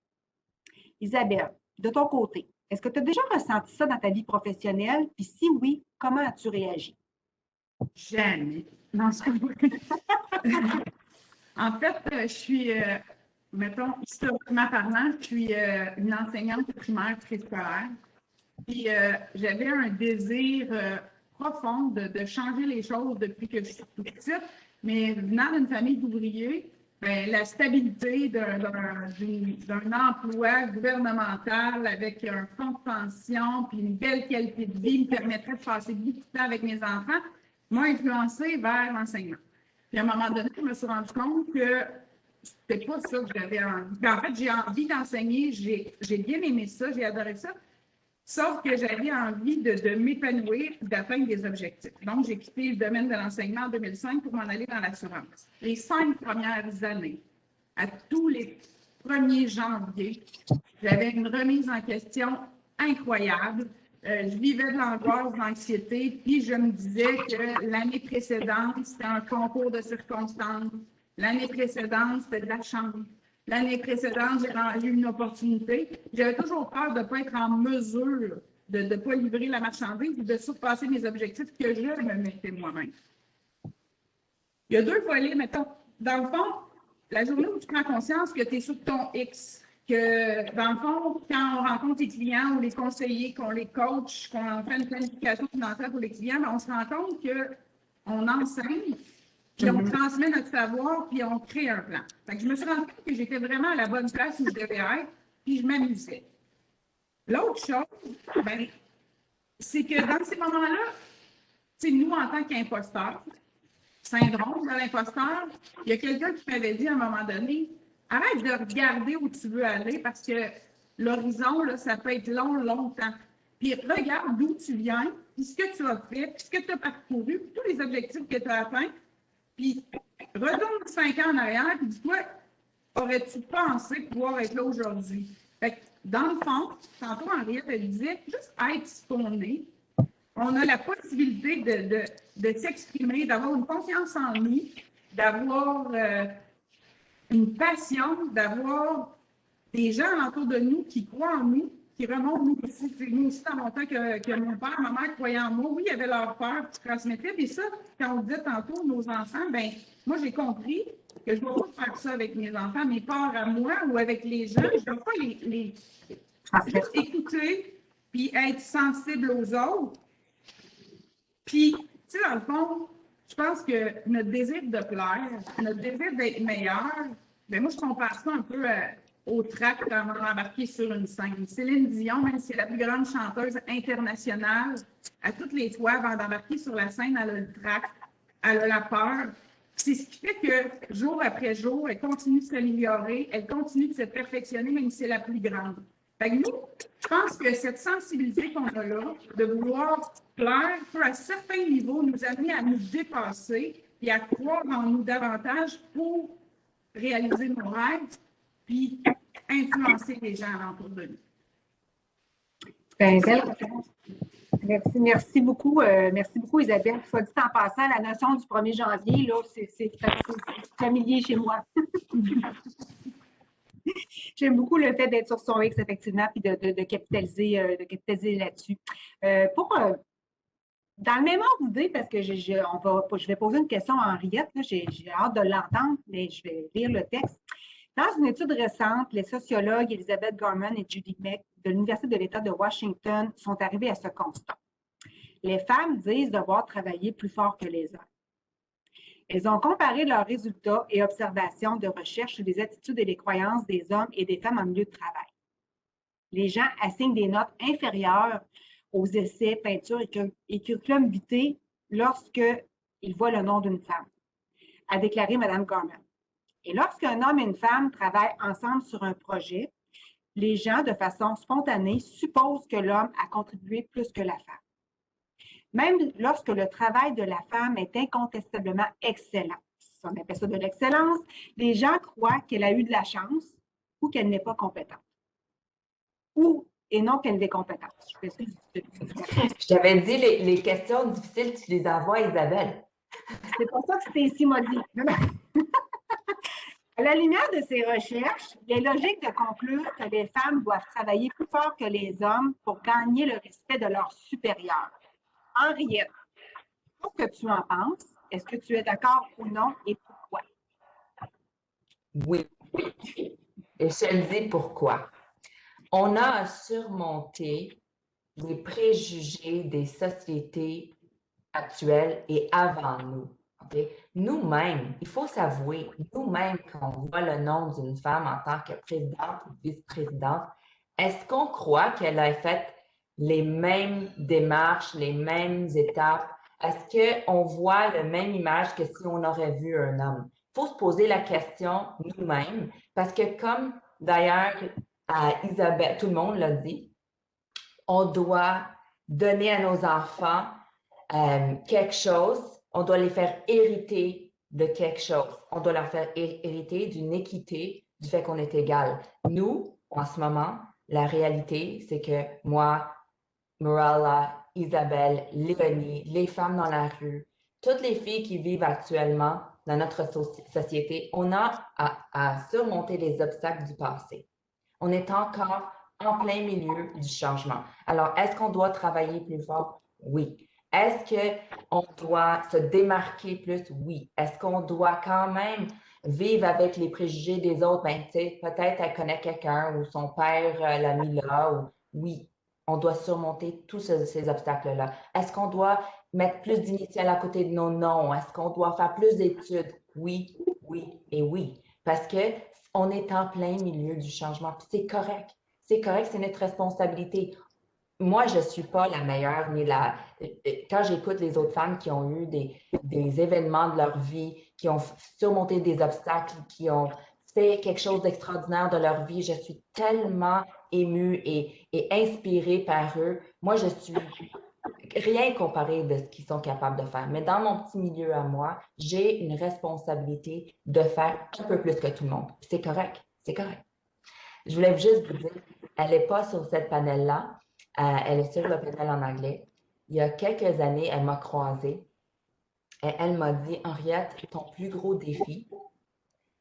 Isabelle, de ton côté, est-ce que tu as déjà ressenti ça dans ta vie professionnelle? Puis si oui, comment as-tu réagi? Jamais. Non, c'est En fait, je suis, mettons, historiquement parlant, je suis une enseignante primaire préscolaire. Puis j'avais un désir profond de changer les choses depuis que je suis toute petite. Mais venant d'une famille d'ouvriers, la stabilité d'un emploi gouvernemental avec un fonds de pension puis une belle qualité de vie me permettrait de passer beaucoup de temps avec mes enfants, m'a influencée vers l'enseignement. Puis à un moment donné, je me suis rendu compte que c'était pas ça que j'avais envie. Puis en fait, j'ai envie d'enseigner, j'ai bien aimé ça, j'ai adoré ça. Sauf que j'avais envie de m'épanouir et d'atteindre des objectifs. Donc, j'ai quitté le domaine de l'enseignement en 2005 pour m'en aller dans l'assurance. Les 5 premières années, à tous les 1er janvier, j'avais une remise en question incroyable. Je vivais de l'angoisse, de l'anxiété, puis je me disais que l'année précédente, c'était un concours de circonstances. L'année précédente, c'était de la chance. L'année précédente, j'ai eu une opportunité. J'avais toujours peur de ne pas être en mesure de ne pas livrer la marchandise et de surpasser mes objectifs que je me mettais moi-même. Il y a 2 volets, mettons. Dans le fond, la journée où tu prends conscience que tu es sur ton X, que dans le fond, quand on rencontre les clients ou les conseillers, qu'on les coach, qu'on fait une planification financière pour les clients, on se rend compte qu'on enseigne, puis on transmet notre savoir, puis on crée un plan. Fait que je me suis rendu compte que j'étais vraiment à la bonne place où je devais être, puis je m'amusais. L'autre chose, c'est que dans ces moments-là, nous, en tant qu'imposteurs, syndrome de l'imposteur, il y a quelqu'un qui m'avait dit à un moment donné, arrête de regarder où tu veux aller parce que l'horizon, là, ça peut être long, longtemps. Puis regarde d'où tu viens, puis ce que tu as fait, puis ce que tu as parcouru, puis tous les objectifs que tu as atteints. Puis retourne 5 ans en arrière, puis dis-toi, aurais-tu pensé pouvoir être là aujourd'hui? Fait que, dans le fond, tantôt Henriette, elle disait, juste être ce qu'on est, on a la possibilité de s'exprimer, d'avoir une confiance en nous, d'avoir une passion, d'avoir des gens autour de nous qui croient en nous, qui remontent nous aussi. Nous aussi, dans mon temps que mon père, ma mère croyaient en moi, oui, ils avaient leur peur, qui transmettaient. Puis ça, quand on disait tantôt nos enfants, ben moi, j'ai compris que je ne dois pas faire ça avec mes enfants, mes peurs à moi ou avec les gens. Je ne dois pas les juste écouter puis être sensible aux autres. Puis, tu sais, dans le fond, je pense que notre désir de plaire, notre désir d'être meilleur, bien, moi, je compare ça un peu au track quand on a embarqué sur une scène. Céline Dion, même si c'est la plus grande chanteuse internationale, à toutes les fois, avant d'embarquer sur la scène, elle a le track, elle a la peur. C'est ce qui fait que jour après jour, elle continue de s'améliorer, elle continue de se perfectionner, même si c'est la plus grande. Fait que nous, je pense que cette sensibilité qu'on a là, de vouloir plaire, peut à certains niveaux nous amener à nous dépasser et à croire en nous davantage pour réaliser nos rêves puis influencer les gens alentour de nous. Ben, belle réponse. Merci beaucoup, Isabelle. Soit dit en passant, la notion du 1er janvier, là, c'est familier chez moi. J'aime beaucoup le fait d'être sur son X, effectivement, puis de capitaliser là-dessus. Dans le même ordre d'idée, parce que je vais poser une question à Henriette, j'ai hâte de l'entendre, mais je vais lire le texte. Dans une étude récente, les sociologues Elizabeth Gorman et Judy Meck de l'Université de l'État de Washington sont arrivés à ce constat. Les femmes disent devoir travailler plus fort que les hommes. Elles ont comparé leurs résultats et observations de recherche sur les attitudes et les croyances des hommes et des femmes en milieu de travail. Les gens assignent des notes inférieures aux essais, peintures et curriculum vitae lorsqu'ils voient le nom d'une femme, a déclaré Mme Gorman. Et lorsqu'un homme et une femme travaillent ensemble sur un projet, les gens, de façon spontanée, supposent que l'homme a contribué plus que la femme. Même lorsque le travail de la femme est incontestablement excellent, on appelle ça de l'excellence, les gens croient qu'elle a eu de la chance ou qu'elle n'est pas compétente. Et non qu'elle est compétente. Je t'avais dit, les questions difficiles, tu les envoies à Isabelle. C'est pour ça que c'était ici m'a dit. À la lumière de ces recherches, il est logique de conclure que les femmes doivent travailler plus fort que les hommes pour gagner le respect de leurs supérieurs. Henriette, qu'est-ce que tu en penses? Est-ce que tu es d'accord ou non et pourquoi? Oui. Et je te dis pourquoi. On a surmonté les préjugés des sociétés actuelles et avant nous. Okay? Nous-mêmes, il faut s'avouer, nous-mêmes, quand on voit le nom d'une femme en tant que présidente ou vice-présidente, est-ce qu'on croit qu'elle a fait les mêmes démarches, les mêmes étapes? Est-ce qu'on voit la même image que si on aurait vu un homme? Il faut se poser la question nous-mêmes, parce que comme d'ailleurs à Isabelle, tout le monde l'a dit, on doit donner à nos enfants quelque chose, on doit les faire hériter de quelque chose. On doit leur faire hériter d'une équité, du fait qu'on est égal. Nous, en ce moment, la réalité, c'est que moi, Morella, Isabelle, Léonie, les femmes dans la rue, toutes les filles qui vivent actuellement dans notre société, on a à surmonter les obstacles du passé. On est encore en plein milieu du changement. Alors, est-ce qu'on doit travailler plus fort? Oui. Est-ce qu'on doit se démarquer plus? Oui. Est-ce qu'on doit quand même vivre avec les préjugés des autres? Ben, tu sais, peut-être elle connaît quelqu'un ou son père l'a mis là. Oui, on doit surmonter tous ces obstacles-là. Est-ce qu'on doit mettre plus d'initiales à côté de nos noms? Est-ce qu'on doit faire plus d'études? Oui, oui et oui. Parce qu'on est en plein milieu du changement. Puis c'est correct. C'est correct, c'est notre responsabilité. Moi, je ne suis pas la meilleure, ni quand j'écoute les autres femmes qui ont eu des événements de leur vie, qui ont surmonté des obstacles, qui ont fait quelque chose d'extraordinaire de leur vie. Je suis tellement émue et inspirée par eux. Moi, je suis rien comparé de ce qu'ils sont capables de faire. Mais dans mon petit milieu à moi, j'ai une responsabilité de faire un peu plus que tout le monde. C'est correct, c'est correct. Je voulais juste vous dire, elle n'est pas sur cette panel-là, elle est sur le panel en anglais. Il y a quelques années, elle m'a croisée et elle m'a dit, Henriette, ton plus gros défi,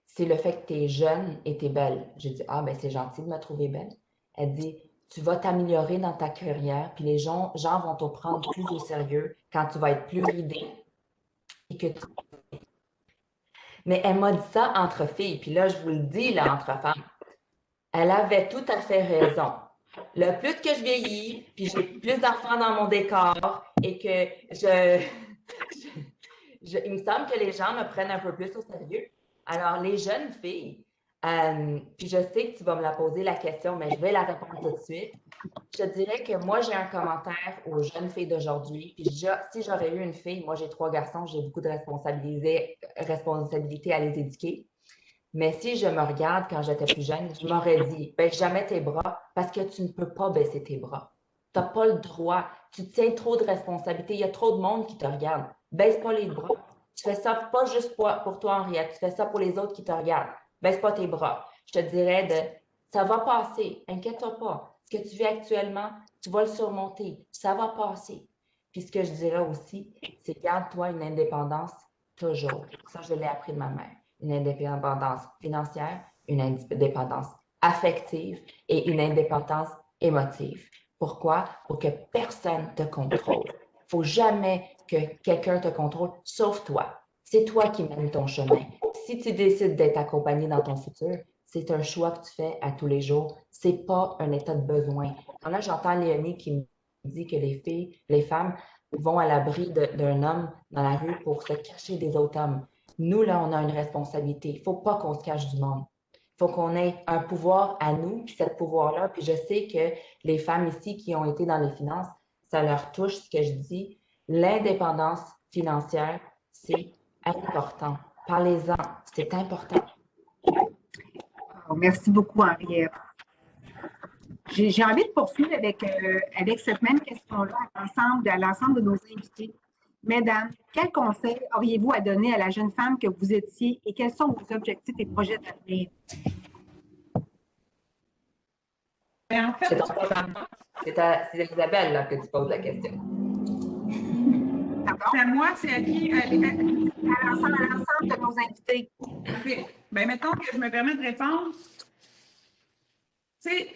c'est le fait que tu es jeune et tu es belle. J'ai dit, ah, ben c'est gentil de me trouver belle. Elle dit, tu vas t'améliorer dans ta carrière, puis les gens vont te prendre plus au sérieux quand tu vas être plus ridée et que tu... Mais elle m'a dit ça entre filles, puis là, je vous le dis, là, entre femmes. Elle avait tout à fait raison. Le plus que je vieillis, puis j'ai plus d'enfants dans mon décor et que il me semble que les gens me prennent un peu plus au sérieux. Alors, les jeunes filles, puis je sais que tu vas me la poser la question, mais je vais la répondre tout de suite. Je te dirais que moi, j'ai un commentaire aux jeunes filles d'aujourd'hui. Puis si j'aurais eu une fille, moi j'ai 3 garçons, j'ai beaucoup de responsabilités à les éduquer. Mais si je me regarde quand j'étais plus jeune, je m'aurais dit, baisse jamais tes bras parce que tu ne peux pas baisser tes bras. Tu n'as pas le droit. Tu tiens trop de responsabilités. Il y a trop de monde qui te regarde. Baisse pas les bras. Tu fais ça pas juste pour toi, Henriette. Tu fais ça pour les autres qui te regardent. Baisse pas tes bras. Je te dirais ça va passer. Inquiète-toi pas. Ce que tu vis actuellement, tu vas le surmonter. Ça va passer. Puis ce que je dirais aussi, c'est garde-toi une indépendance toujours. Ça, je l'ai appris de ma mère. Une indépendance financière, une indépendance affective et une indépendance émotive. Pourquoi? Pour que personne te contrôle. Il ne faut jamais que quelqu'un te contrôle, sauf toi. C'est toi qui mènes ton chemin. Si tu décides d'être accompagné dans ton futur, c'est un choix que tu fais à tous les jours. Ce n'est pas un état de besoin. Quand là, j'entends Léonie qui me dit que les femmes vont à l'abri d'un homme dans la rue pour se cacher des autres hommes. Nous, là, on a une responsabilité. Il ne faut pas qu'on se cache du monde. Il faut qu'on ait un pouvoir à nous, puis ce pouvoir-là. Puis je sais que les femmes ici qui ont été dans les finances, ça leur touche ce que je dis. L'indépendance financière, c'est important. Parlez-en, c'est important. Merci beaucoup, Henriette. J'ai envie de poursuivre avec cette même question-là à l'ensemble de nos invités. Mesdames, quels conseils auriez-vous à donner à la jeune femme que vous étiez et quels sont vos objectifs et projets d'avenir? En fait, c'est Isabelle là, que tu poses la question. C'est à moi, c'est à qui? À l'ensemble de nos invités. OK. Bien, mettons que je me permets de répondre. Tu sais,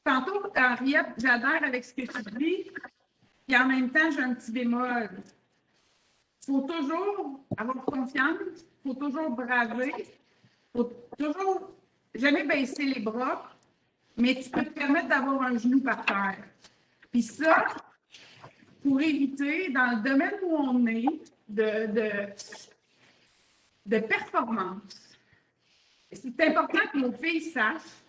tantôt, Henriette, j'adhère avec ce que tu dis, puis en même temps, j'ai un petit bémol. Il faut toujours avoir confiance, il faut toujours braver, il faut toujours jamais baisser les bras, mais tu peux te permettre d'avoir un genou par terre. Puis ça, pour éviter, dans le domaine où on est, de performance, c'est important que nos filles sachent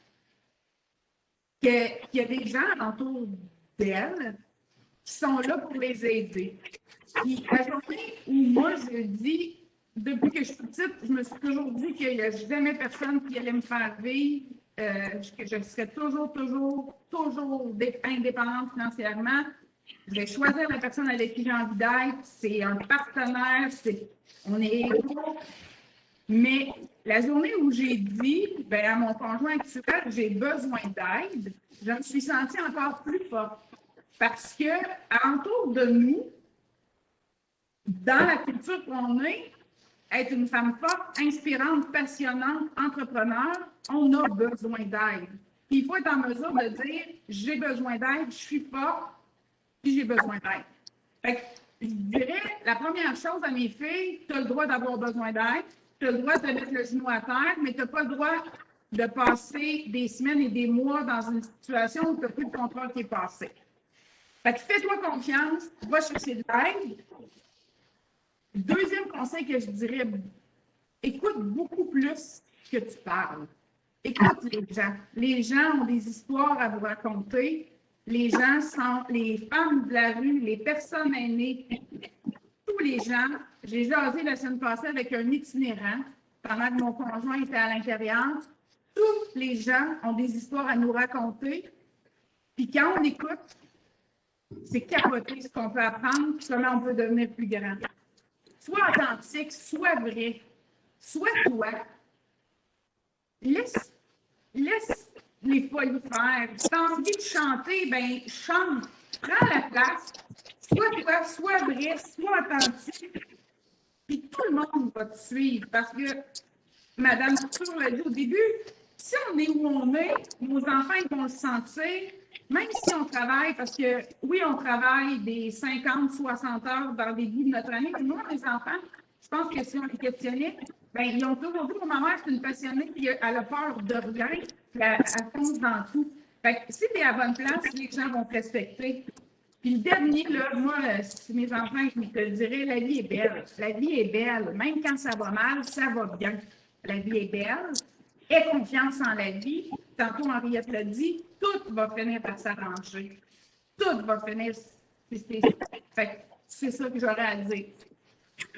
qu'il y a des gens autour d'elles qui sont là pour les aider. Puis la journée où moi, je dis, depuis que je suis petite, je me suis toujours dit qu'il n'y a jamais personne qui allait me faire vivre, que je serais toujours indépendante financièrement. Je vais choisir la personne avec qui j'ai envie d'être. C'est un partenaire, on est égaux. Mais la journée où j'ai dit à mon conjoint actuel, j'ai besoin d'aide, je me suis sentie encore plus forte. Parce que autour de nous, dans la culture qu'on est, être une femme forte, inspirante, passionnante, entrepreneur, on a besoin d'aide. Puis il faut être en mesure de dire, j'ai besoin d'aide, je suis forte, puis j'ai besoin d'aide. Fait que, je dirais, la première chose à mes filles, tu as le droit d'avoir besoin d'aide, tu as le droit de mettre le genou à terre, mais tu n'as pas le droit de passer des semaines et des mois dans une situation où tu n'as plus de contrôle qui est passé. Fait que fais-toi confiance, va chercher de l'aide. Deuxième conseil que je dirais, écoute beaucoup plus que tu parles. Écoute les gens. Les gens ont des histoires à vous raconter. Les gens sont les femmes de la rue, les personnes aînées, tous les gens, j'ai jasé la semaine passée avec un itinérant pendant que mon conjoint était à l'intérieur. Tous les gens ont des histoires à nous raconter. Puis quand on écoute, c'est capoter ce qu'on peut apprendre, puis comment on peut devenir plus grand. Sois authentique, sois vrai, sois toi. Laisse les folies faire. Si tu as envie de chanter, ben chante. Prends la place. Sois toi, sois vrai, sois authentique. Puis tout le monde va te suivre parce que, Madame Couture l'a dit au début, si on est où on est, nos enfants ils vont le sentir, même si on travaille, parce que oui, on travaille des 50, 60 heures dans les bouts de notre année, mais nous, les enfants, je pense que si on les questionnait, ben, ils ont toujours dit, oh, ma mère, c'est une passionnée, puis elle a peur de rien, puis elle fonce dans tout. Fait que si tu es à la bonne place, les gens vont te respecter. Puis le dernier, là, moi, si mes enfants, je te le dirais, la vie est belle. La vie est belle. Même quand ça va mal, ça va bien. La vie est belle. Aie confiance en la vie. Tantôt, Henriette l'a dit, tout va finir par s'arranger. Tout va finir. Fait que c'est ça que j'aurais à dire.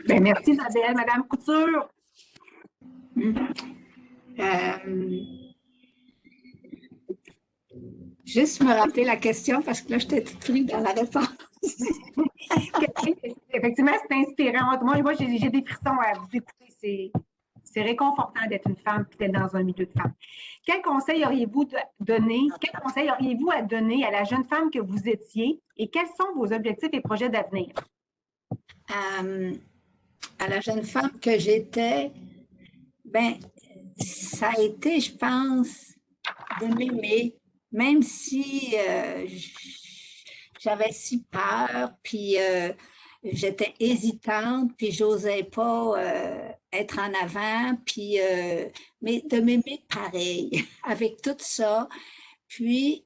Bien, merci, Isabelle. Madame Couture. Juste me rappeler la question parce que là, j'étais toute prise dans la réponse. Effectivement, c'est inspirant. Moi j'ai des frissons à vous écouter. C'est réconfortant d'être une femme et d'être dans un milieu de femmes. Quel conseil auriez-vous à donner à la jeune femme que vous étiez et quels sont vos objectifs et projets d'avenir? À la jeune femme que j'étais, ben, ça a été, je pense, de m'aimer, même si j'avais si peur, puis j'étais hésitante, puis j'osais pas être en avant, puis mais de m'aimer pareil, avec tout ça, puis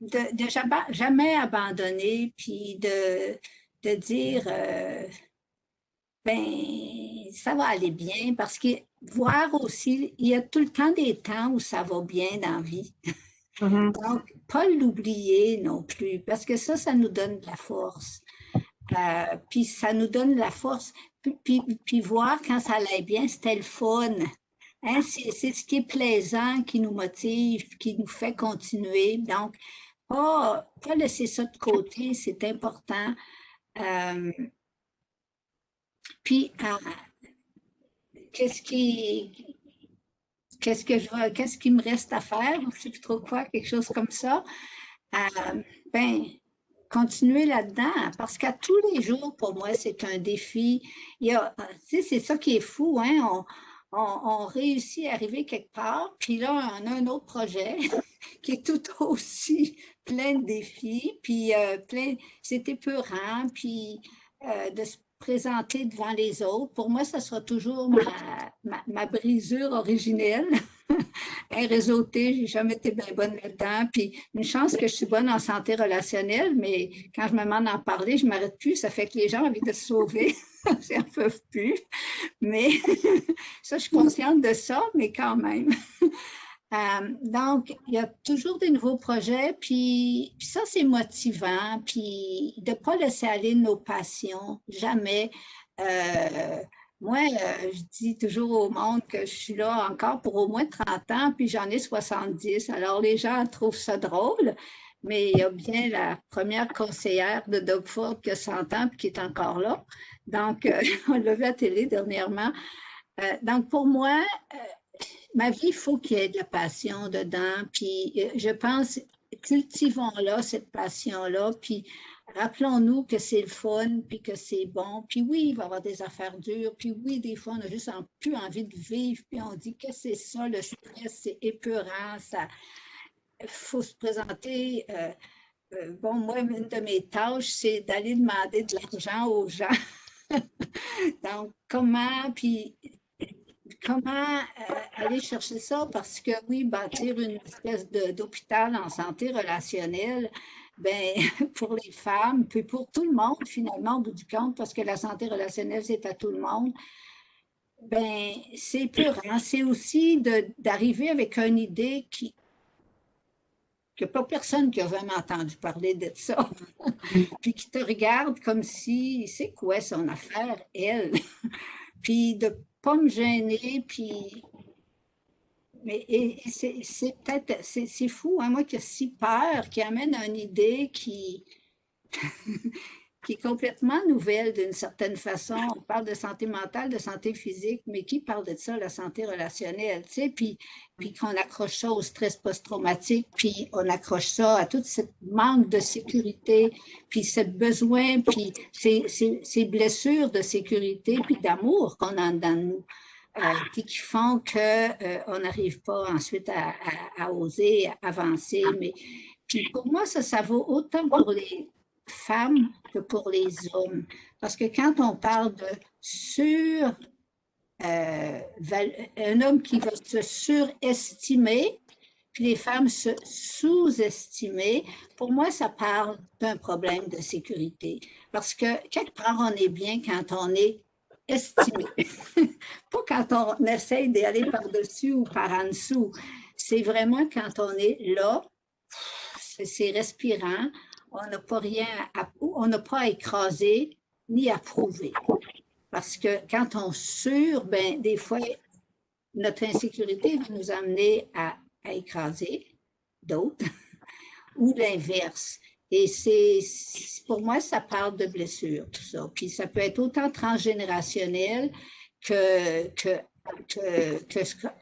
de jamais abandonner, puis de dire ben ça va aller bien, parce que voir aussi, il y a tout le temps des temps où ça va bien dans la vie. Donc, pas l'oublier non plus, parce que ça nous donne de la force. Puis ça nous donne de la force. Puis voir quand ça allait bien, c'était le fun. Hein? C'est ce qui est plaisant, qui nous motive, qui nous fait continuer. Donc, pas laisser ça de côté, c'est important. Puis, qu'est-ce qui me reste à faire, je ne sais plus trop quoi, quelque chose comme ça. Ben, continuer là-dedans, parce qu'à tous les jours, pour moi, c'est un défi. C'est ça qui est fou, hein? On réussit à arriver quelque part, puis là, on a un autre projet qui est tout aussi plein de défis, puis c'est épeurant, puis de se présenter devant les autres. Pour moi, ça sera toujours ma brisure originelle. Réseauté, j'ai jamais été bien bonne là-dedans. Puis une chance que je suis bonne en santé relationnelle, mais quand je me demande d'en parler, je ne m'arrête plus. Ça fait que les gens ont envie de se sauver. Ils n'en peuvent plus. Mais ça, je suis consciente de ça, mais quand même. Donc, il y a toujours des nouveaux projets, puis ça, c'est motivant, puis de ne pas laisser aller nos passions, jamais. Moi, je dis toujours au monde que je suis là encore pour au moins 30 ans, puis j'en ai 70. Alors, les gens trouvent ça drôle, mais il y a bien la première conseillère de Doug Ford qui a 100 ans puis qui est encore là. Donc, on l'a vu à la télé dernièrement. Donc, pour moi, ma vie, il faut qu'il y ait de la passion dedans. Puis, je pense, cultivons-la, cette passion-là, puis rappelons-nous que c'est le fun, puis que c'est bon. Puis oui, il va y avoir des affaires dures. Puis oui, des fois, on n'a juste plus envie de vivre. Puis on dit que c'est ça, le stress, c'est épeurant. Il faut se présenter. Bon, moi, une de mes tâches, c'est d'aller demander de l'argent aux gens. Donc, comment aller chercher ça? Parce que oui, bâtir une espèce d'hôpital en santé relationnelle, ben, pour les femmes, puis pour tout le monde, finalement, au bout du compte, parce que la santé relationnelle, c'est à tout le monde, ben, c'est épeurant. C'est aussi d'arriver avec une idée qu'il n'y a pas personne qui a vraiment entendu parler de ça, puis qui te regarde comme si, c'est quoi son affaire, elle? Puis de ne pas me gêner, puis... Mais c'est peut-être, c'est fou, hein, moi qui ai si peur, qui amène à une idée qui est complètement nouvelle d'une certaine façon. On parle de santé mentale, de santé physique, mais qui parle de ça, la santé relationnelle, tu sais, puis qu'on accroche ça au stress post-traumatique, puis on accroche ça à tout ce manque de sécurité, puis ce besoin, puis ces blessures de sécurité, puis d'amour qu'on a dans nous. Puis qui font qu'on n'arrive pas ensuite à oser avancer. Mais puis pour moi, ça vaut autant pour les femmes que pour les hommes. Parce que quand on parle de un homme qui va se surestimer, puis les femmes se sous-estimer, pour moi, ça parle d'un problème de sécurité. Parce que quelque part, on est bien quand on est estimé. Pas quand on essaye d'aller par-dessus ou par en dessous. C'est vraiment quand on est là, c'est respirant, on n'a pas rien on n'a pas à écraser ni à prouver. Parce que quand on ben, des fois, notre insécurité va nous amener à écraser d'autres ou l'inverse. Et pour moi, ça parle de blessures, tout ça. Puis ça peut être autant transgénérationnel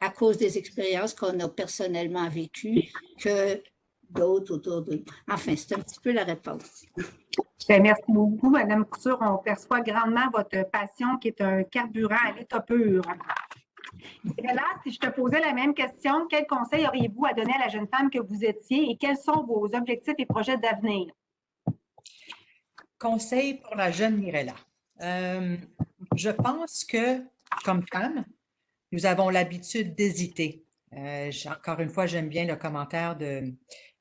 à cause des expériences qu'on a personnellement vécues que d'autres autour de nous. Enfin, c'est un petit peu la réponse. Bien, merci beaucoup, Mme Couture. On perçoit grandement votre passion qui est un carburant à l'état pur. Et là, si je te posais la même question, quel conseil auriez-vous à donner à la jeune femme que vous étiez et quels sont vos objectifs et projets d'avenir? Conseil pour la jeune Mirella. Je pense que, comme femme, nous avons l'habitude d'hésiter. Encore une fois, j'aime bien le commentaire de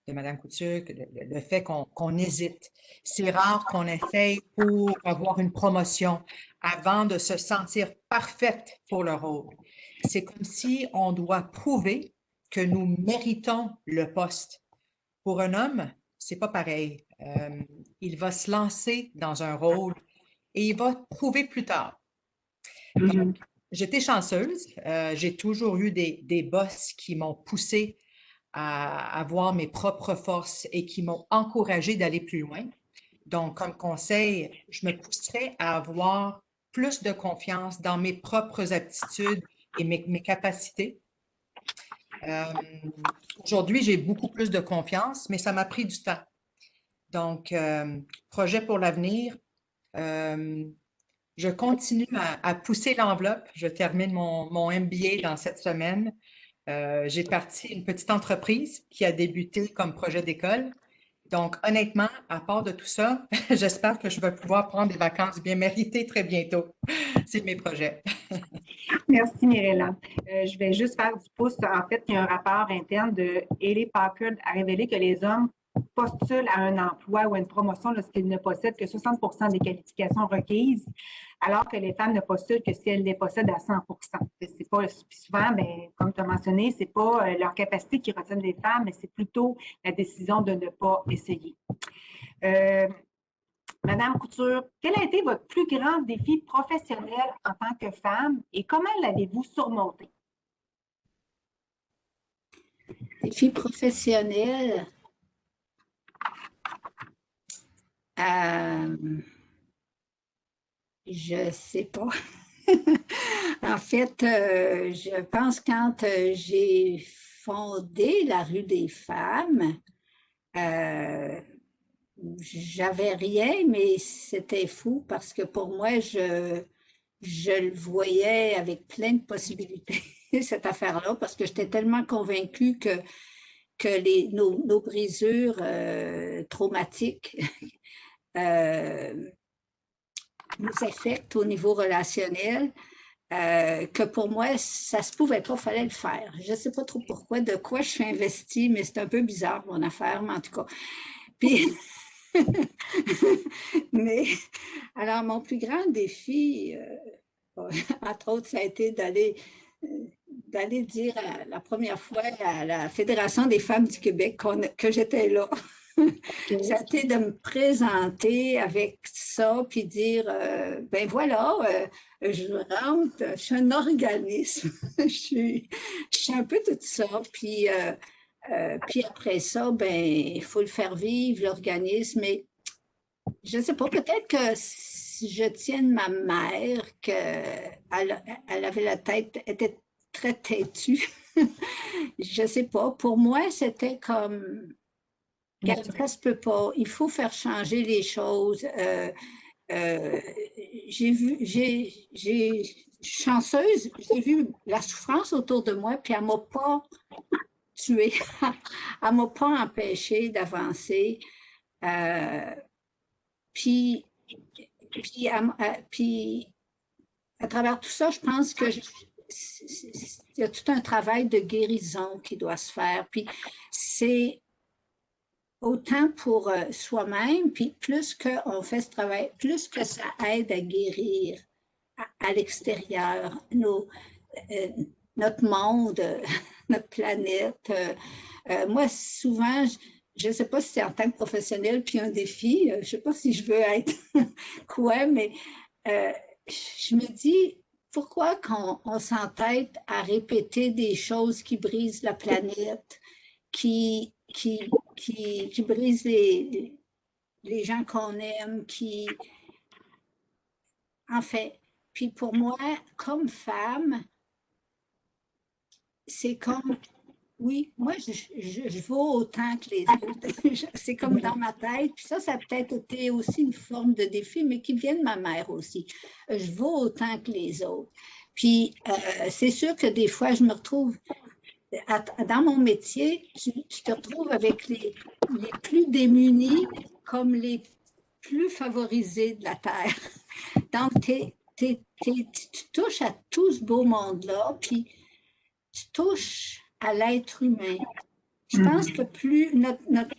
Mme Couture, le fait qu'on hésite. C'est rare qu'on essaye pour avoir une promotion avant de se sentir parfaite pour le rôle. C'est comme si on doit prouver que nous méritons le poste. Pour un homme, c'est pas pareil. Il va se lancer dans un rôle et il va prouver plus tard. Donc, j'étais chanceuse. J'ai toujours eu des boss qui m'ont poussée à avoir mes propres forces et qui m'ont encouragée d'aller plus loin. Donc, comme conseil, je me pousserais à avoir plus de confiance dans mes propres aptitudes et mes capacités. Aujourd'hui, j'ai beaucoup plus de confiance, mais ça m'a pris du temps. Donc, projet pour l'avenir, je continue à pousser l'enveloppe. Je termine mon MBA dans cette semaine. J'ai parti une petite entreprise qui a débuté comme projet d'école. Donc, honnêtement, à part de tout ça, j'espère que je vais pouvoir prendre des vacances bien méritées très bientôt. C'est mes projets. Merci, Mirella. Je vais juste faire du pouce. En fait, il y a un rapport interne de Haley Packard a révélé que les hommes postulent à un emploi ou à une promotion lorsqu'ils ne possèdent que 60 des qualifications requises, alors que les femmes ne postulent que si elles les possèdent à 100 C'est pas souvent, bien, comme tu as mentionné, ce n'est pas leur capacité qui retient les femmes, mais c'est plutôt la décision de ne pas essayer. Madame Couture, quel a été votre plus grand défi professionnel en tant que femme et comment l'avez-vous surmonté? Défi professionnel? Je ne sais pas. En fait, je pense quand j'ai fondé la rue des femmes, j'avais rien, mais c'était fou parce que pour moi, je le voyais avec plein de possibilités, cette affaire-là, parce que j'étais tellement convaincue que nos brisures traumatiques nous affectent au niveau relationnel, que pour moi, ça ne se pouvait pas, il fallait le faire. Je ne sais pas trop pourquoi, de quoi je suis investie, mais c'est un peu bizarre, mon affaire, mais en tout cas. Puis, mais, alors, mon plus grand défi, entre autres, ça a été d'aller dire la première fois à la Fédération des femmes du Québec que j'étais là. Ça a été de me présenter avec ça, puis dire, ben voilà, je rentre, je suis un organisme, je suis un peu tout ça, puis après ça, ben il faut le faire vivre, l'organisme, mais je ne sais pas, peut-être que si je tiens de ma mère, qu'elle avait la tête, était très têtue, je ne sais pas, pour moi, c'était comme... Ça se peut pas. Il faut faire changer les choses. Chanceuse, j'ai vu la souffrance autour de moi, puis elle ne m'a pas tuée. Elle ne m'a pas empêchée d'avancer. Puis, à travers tout ça, je pense que il y a tout un travail de guérison qui doit se faire. Puis c'est autant pour soi-même, puis plus qu'on fait ce travail, plus que ça aide à guérir à l'extérieur notre monde, notre planète. Moi, souvent, je ne sais pas si c'est en tant que professionnel, puis un défi, je ne sais pas si je veux être quoi, mais je me dis, pourquoi on s'entête à répéter des choses qui brisent la planète, qui brisent les gens qu'on aime, en fait, puis pour moi, comme femme, c'est comme, oui, moi, je vaux autant que les autres. C'est comme dans ma tête. Puis ça a peut-être été aussi une forme de défi, mais qui vient de ma mère aussi. Je vaux autant que les autres. Puis c'est sûr que des fois, je me retrouve, dans mon métier, tu te retrouves avec les plus démunis comme les plus favorisés de la Terre. Donc, tu touches à tout ce beau monde-là, puis tu touches à l'être humain. Je pense que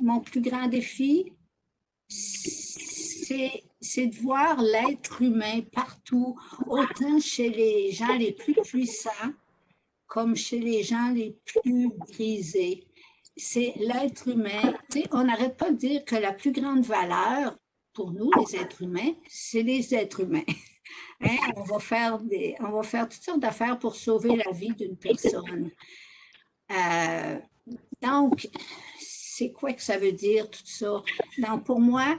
mon plus grand défi, c'est de voir l'être humain partout, autant chez les gens les plus puissants comme chez les gens les plus brisés. C'est l'être humain. Tu sais, on n'arrête pas de dire que la plus grande valeur pour nous, les êtres humains, c'est les êtres humains. Hein? On va faire toutes sortes d'affaires pour sauver la vie d'une personne. Donc, c'est quoi que ça veut dire tout ça? Donc, pour moi,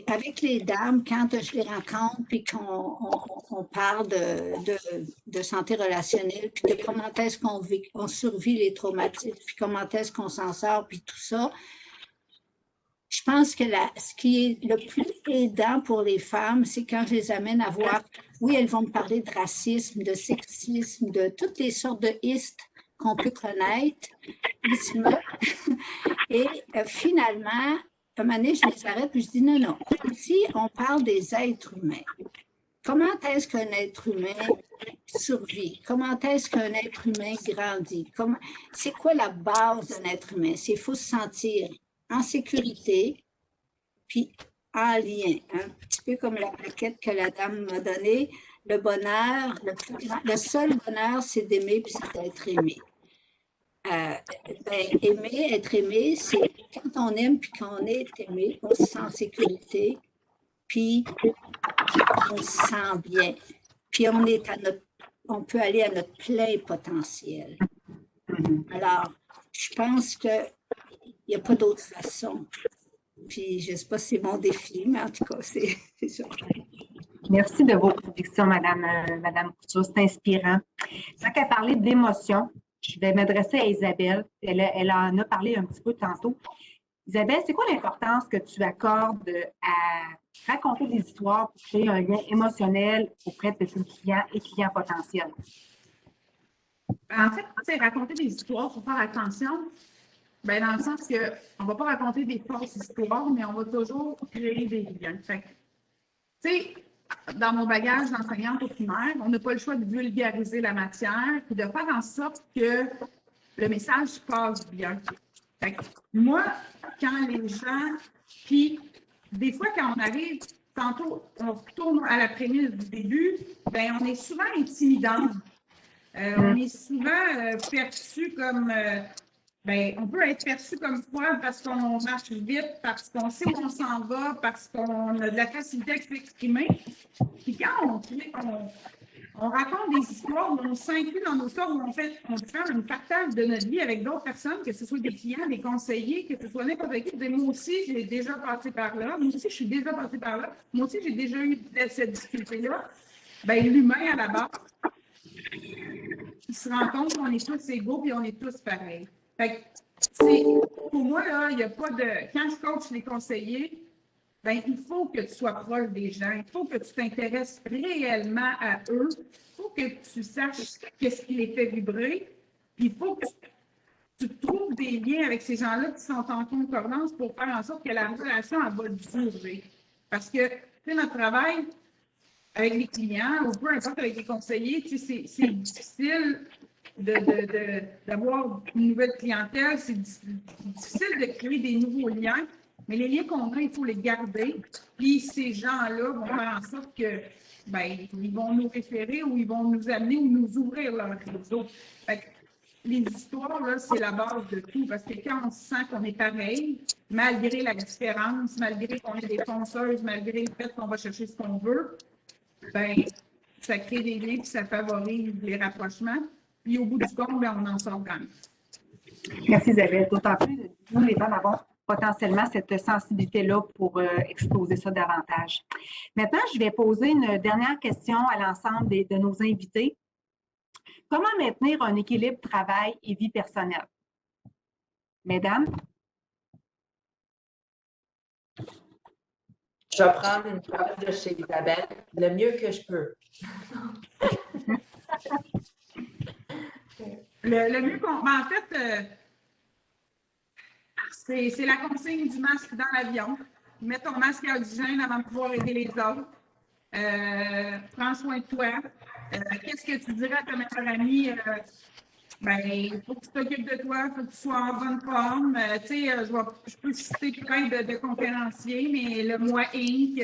avec les dames, quand je les rencontre, puis qu'on parle de santé relationnelle, puis de comment est-ce qu'on survit les traumatismes, puis comment est-ce qu'on s'en sort, puis tout ça, je pense que ce qui est le plus aidant pour les femmes, c'est quand je les amène à voir, oui, elles vont me parler de racisme, de sexisme, de toutes les sortes de istes qu'on peut connaître, et finalement, à un moment donné, je les arrête et je dis non, non. Ici, on parle des êtres humains. Comment est-ce qu'un être humain survit? Comment est-ce qu'un être humain grandit? C'est quoi la base d'un être humain? C'est qu'il faut se sentir en sécurité, puis en lien. Un petit peu comme la plaquette que la dame m'a donnée. Le bonheur, le seul bonheur, c'est d'aimer puis c'est d'être aimé. Être aimé, c'est quand on aime puis qu'on est aimé, on se sent en sécurité, puis on se sent bien, puis on peut aller à notre plein potentiel. Alors, je pense qu'il n'y a pas d'autre façon. Puis, je ne sais pas si c'est mon défi, mais en tout cas, c'est ça. Merci de vos convictions, Madame Couture, c'est inspirant. Tant qu'à parler d'émotions, je vais m'adresser à Isabelle. Elle en a parlé un petit peu tantôt. Isabelle, c'est quoi l'importance que tu accordes à raconter des histoires pour créer un lien émotionnel auprès de tes clients et clients potentiels? En fait, raconter des histoires, il faut faire attention. Bien, dans le sens qu'on ne va pas raconter des fausses histoires, mais on va toujours créer des liens. Tu sais, dans mon bagage d'enseignante au primaire, on n'a pas le choix de vulgariser la matière et de faire en sorte que le message passe bien. Moi, quand les gens, puis des fois, quand on arrive, tantôt, on retourne à la prémisse du début, bien, on est souvent intimidant. On est souvent perçu comme, on peut être perçu comme froid parce qu'on marche vite, parce qu'on sait où on s'en va, parce qu'on a de la facilité à s'exprimer. Puis quand on raconte des histoires où on s'inclut dans nos histoires, où on fait un partage de notre vie avec d'autres personnes, que ce soit des clients, des conseillers, que ce soit n'importe qui. Moi aussi, j'ai déjà passé par là. Moi aussi, je suis déjà passé par là. Moi aussi, j'ai déjà eu cette difficulté-là. L'humain, à la base, il se rend compte qu'on est tous égaux et on est tous pareils. Pour moi, là, il n'y a pas de. Quand je coach les conseillers, il faut que tu sois proche des gens, il faut que tu t'intéresses réellement à eux, il faut que tu saches qu'est-ce qui les fait vibrer, puis il faut que tu trouves des liens avec ces gens-là qui sont en concordance pour faire en sorte que la relation elle va durer. Parce que, tu sais, notre travail avec les clients, ou peu importe avec les conseillers, c'est difficile d'avoir une nouvelle clientèle, c'est difficile de créer des nouveaux liens. Mais les liens qu'on a, il faut les garder. Puis ces gens-là vont faire en sorte que, ils vont nous référer ou ils vont nous amener ou nous ouvrir leur réseau. Les histoires, là, c'est la base de tout. Parce que quand on sent qu'on est pareil, malgré la différence, malgré qu'on est des fonceuses, malgré le fait qu'on va chercher ce qu'on veut, ça crée des liens puis ça favorise les rapprochements. Puis au bout du compte, on en sort quand même. Merci Isabelle. D'autant plus, nous, les femmes avons potentiellement cette sensibilité-là pour exposer ça davantage. Maintenant, je vais poser une dernière question à l'ensemble de nos invités. Comment maintenir un équilibre travail et vie personnelle? Mesdames? Je vais prendre une phrase de chez Isabelle, le mieux que je peux. Le mieux qu'on. En fait, c'est la consigne du masque dans l'avion. Mets ton masque à oxygène avant de pouvoir aider les autres. Prends soin de toi. Qu'est-ce que tu dirais à ta meilleure amie? Il faut que tu t'occupes de toi, il faut que tu sois en bonne forme. Je peux citer plein de conférenciers, mais le moi Inc.,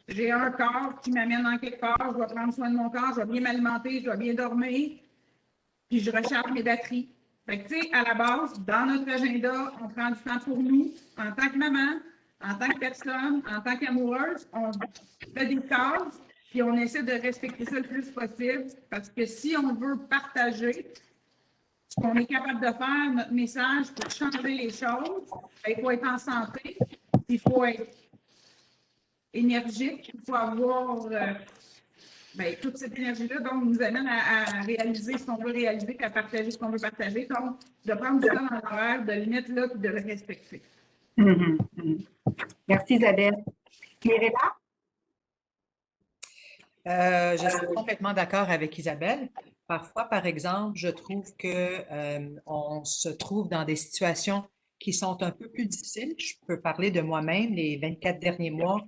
j'ai un corps qui m'amène en quelque part, je dois prendre soin de mon corps, je dois bien m'alimenter, je dois bien dormir, puis je recharge mes batteries. À la base, dans notre agenda, on prend du temps pour nous, en tant que maman, en tant que personne, en tant qu'amoureuse, on fait des tâches, puis on essaie de respecter ça le plus possible, parce que si on veut partager ce qu'on est capable de faire, notre message pour changer les choses, il faut être en santé, il faut être énergique, il faut avoir toute cette énergie-là, donc, nous amène à réaliser ce qu'on veut réaliser, puis à partager ce qu'on veut partager. Donc, de prendre du temps dans l'horaire, de le mettre là, puis de le respecter. Merci Isabelle. Mirella? Je suis complètement d'accord avec Isabelle. Parfois, par exemple, je trouve qu'on se trouve dans des situations qui sont un peu plus difficiles. Je peux parler de moi-même. Les 24 derniers mois,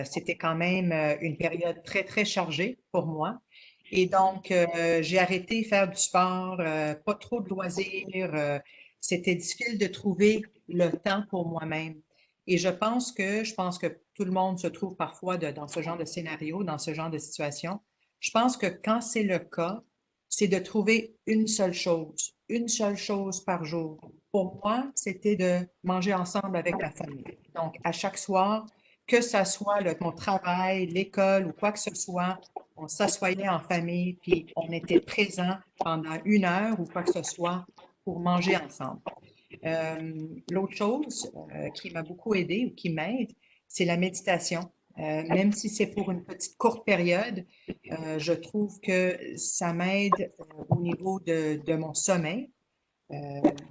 c'était quand même une période très, très chargée pour moi. Et donc, j'ai arrêté de faire du sport, pas trop de loisirs. C'était difficile de trouver le temps pour moi-même. Et je pense que tout le monde se trouve parfois dans ce genre de scénario, dans ce genre de situation. Je pense que quand c'est le cas, c'est de trouver une seule chose par jour. Pour moi, c'était de manger ensemble avec ma famille. Donc, à chaque soir, que ce soit mon travail, l'école ou quoi que ce soit, on s'assoyait en famille, puis on était présents pendant 1 heure ou quoi que ce soit pour manger ensemble. L'autre chose qui m'a beaucoup aidée ou qui m'aide, c'est la méditation. Même si c'est pour une petite courte période, je trouve que ça m'aide au niveau de mon sommeil.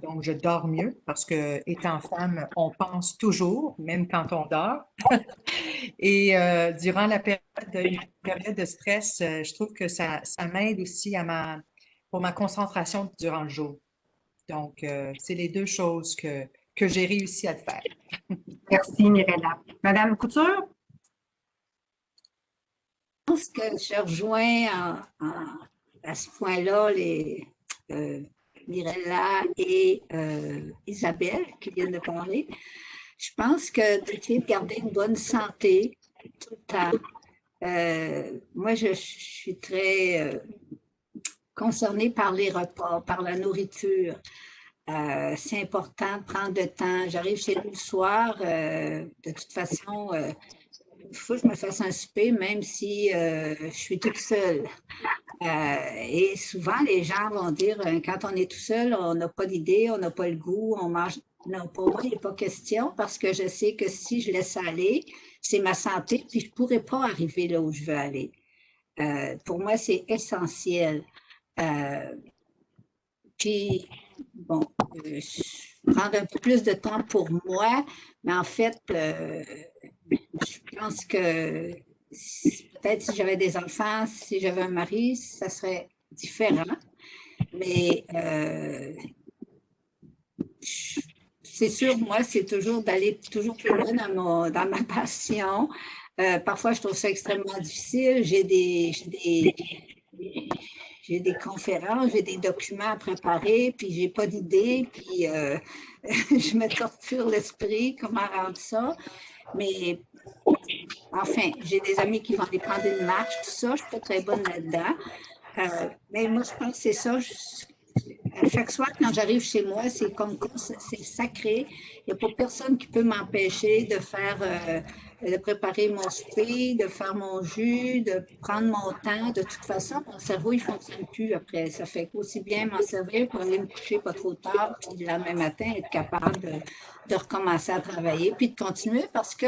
Donc, je dors mieux parce que, étant femme, on pense toujours, même quand on dort. Et durant une période de stress, je trouve que ça m'aide aussi pour ma concentration durant le jour. Donc, c'est les deux choses que j'ai réussi à faire. Merci, Mirella. Madame Couture? Je pense que je rejoins à ce point-là Mirella et Isabelle qui viennent de parler. Je pense que d'essayer de garder une bonne santé tout le temps. Moi, je suis très concernée par les repas, par la nourriture. C'est important de prendre le temps. J'arrive chez nous le soir, de toute façon, il faut que je me fasse un souper, même si je suis toute seule. Et souvent, les gens vont dire, quand on est tout seul, on n'a pas d'idée, on n'a pas le goût, on mange. Non, pour moi, il n'est pas question parce que je sais que si je laisse aller, c'est ma santé, puis je ne pourrai pas arriver là où je veux aller. Pour moi, c'est essentiel. Puis, bon, prendre un peu plus de temps pour moi, mais en fait, je pense que peut-être si j'avais des enfants, si j'avais un mari, ça serait différent. Mais c'est sûr, moi, c'est toujours d'aller toujours plus loin dans ma passion. Parfois, je trouve ça extrêmement difficile. J'ai des conférences, j'ai des documents à préparer, puis j'ai pas d'idée, puis je me torture l'esprit, comment rendre ça. Mais enfin, j'ai des amis qui vont aller prendre une marche, tout ça, je suis pas très bonne là-dedans. Mais moi, je pense que c'est ça. Chaque soir, quand j'arrive chez moi, c'est comme c'est sacré. Il n'y a pas personne qui peut m'empêcher de faire, de préparer mon souper, de faire mon jus, de prendre mon temps. De toute façon, mon cerveau, il ne fonctionne plus après. Ça fait qu'aussi bien m'en servir pour aller me coucher pas trop tard, puis le lendemain matin, être capable de recommencer à travailler, puis de continuer parce que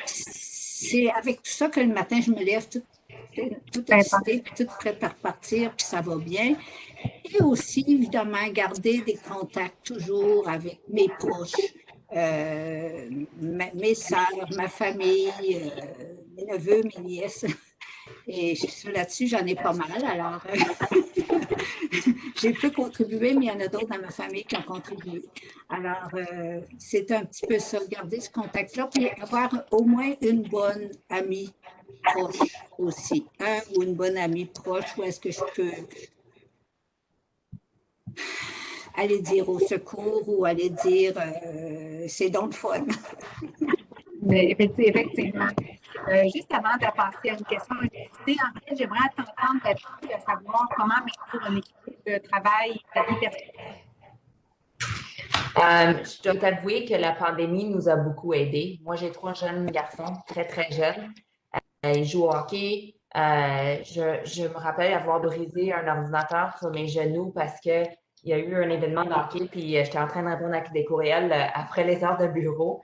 c'est avec tout ça que le matin, je me lève tout excitée, puis tout prêt à repartir, puis ça va bien. Et aussi, évidemment, garder des contacts toujours avec mes proches, mes sœurs, ma famille, mes neveux, mes nièces. Et là-dessus, j'en ai pas mal. Alors, j'ai peu contribué, mais il y en a d'autres dans ma famille qui ont contribué. Alors, c'est un petit peu ça, garder ce contact-là, puis avoir au moins une bonne amie proche aussi. Un ou une bonne amie proche, où est-ce que je peux aller dire au secours ou aller dire c'est donc le fun. Mais effectivement. Juste avant de passer à une question, en fait, j'aimerais t'entendre là-dessus, de savoir comment maintenir un équilibre de travail et de vie personnelle. Je dois t'avouer que la pandémie nous a beaucoup aidés. Moi, j'ai 3 jeunes garçons, très, très jeunes. Ils jouent au hockey. Je me rappelle avoir brisé un ordinateur sur mes genoux parce qu'il y a eu un événement de hockey, puis j'étais en train de répondre à des courriels après les heures de bureau.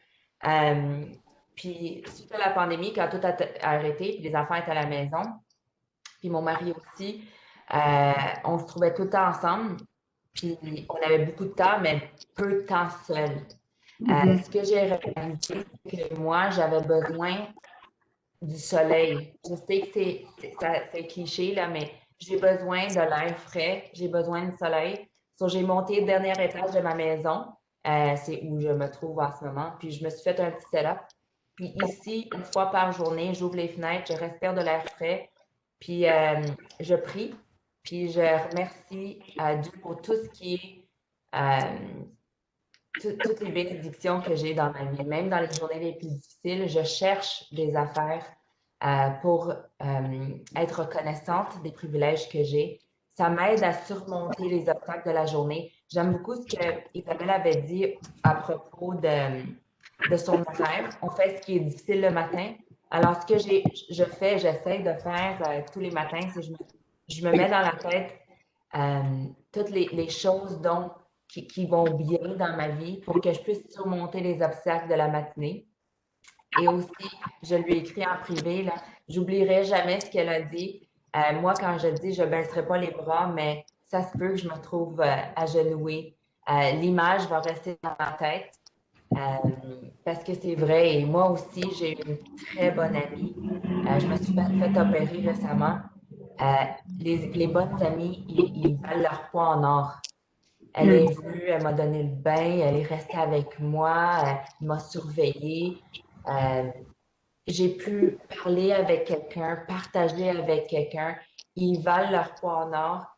Puis, suite à la pandémie, quand tout a arrêté, puis les enfants étaient à la maison, puis mon mari aussi, on se trouvait tout le temps ensemble, puis on avait beaucoup de temps, mais peu de temps seul. Ce que j'ai réalisé, c'est que moi, j'avais besoin du soleil. Je sais que c'est cliché, là, mais j'ai besoin de l'air frais, j'ai besoin de soleil. J'ai monté le dernier étage de ma maison, c'est où je me trouve en ce moment, puis je me suis fait un petit setup. Puis ici, une fois par journée, j'ouvre les fenêtres, je respire de l'air frais, puis je prie, puis je remercie Dieu pour tout ce qui est, toutes les bénédictions que j'ai dans ma vie. Même dans les journées les plus difficiles, je cherche des affaires pour être reconnaissante des privilèges que j'ai. Ça m'aide à surmonter les obstacles de la journée. J'aime beaucoup ce que Isabelle avait dit à propos de son horaire. On fait ce qui est difficile le matin. Alors, ce que j'essaie de faire tous les matins, c'est que je me mets dans la tête toutes les choses qui vont bien dans ma vie pour que je puisse surmonter les obstacles de la matinée. Et aussi, je lui ai écrit en privé, là, j'oublierai jamais ce qu'elle a dit. Moi, quand je dis je ne baisserai pas les bras, mais ça se peut que je me trouve agenouillée. L'image va rester dans ma tête parce que c'est vrai. Et moi aussi, j'ai une très bonne amie. Je me suis fait opérer récemment. Les bonnes amies, ils valent leur poids en or. Elle est venue, elle m'a donné le bain, elle est restée avec moi, elle m'a surveillée. J'ai pu parler avec quelqu'un, partager avec quelqu'un. Ils valent leur poids en or.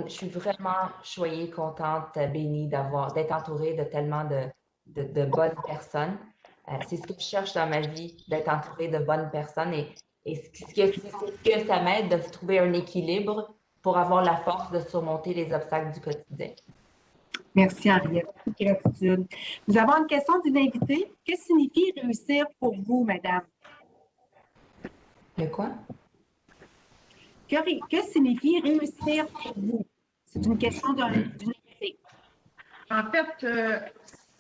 Je suis vraiment choyée, contente, bénie d'être entourée de tellement de bonnes personnes. C'est ce que je cherche dans ma vie, d'être entourée de bonnes personnes. Et ce que ça m'aide de trouver un équilibre pour avoir la force de surmonter les obstacles du quotidien. Merci, Henriette. Gratitude. Nous avons une question d'une invitée. Que signifie réussir pour vous, madame? Le quoi? Que signifie réussir pour vous? C'est une question d'une invitée. En fait,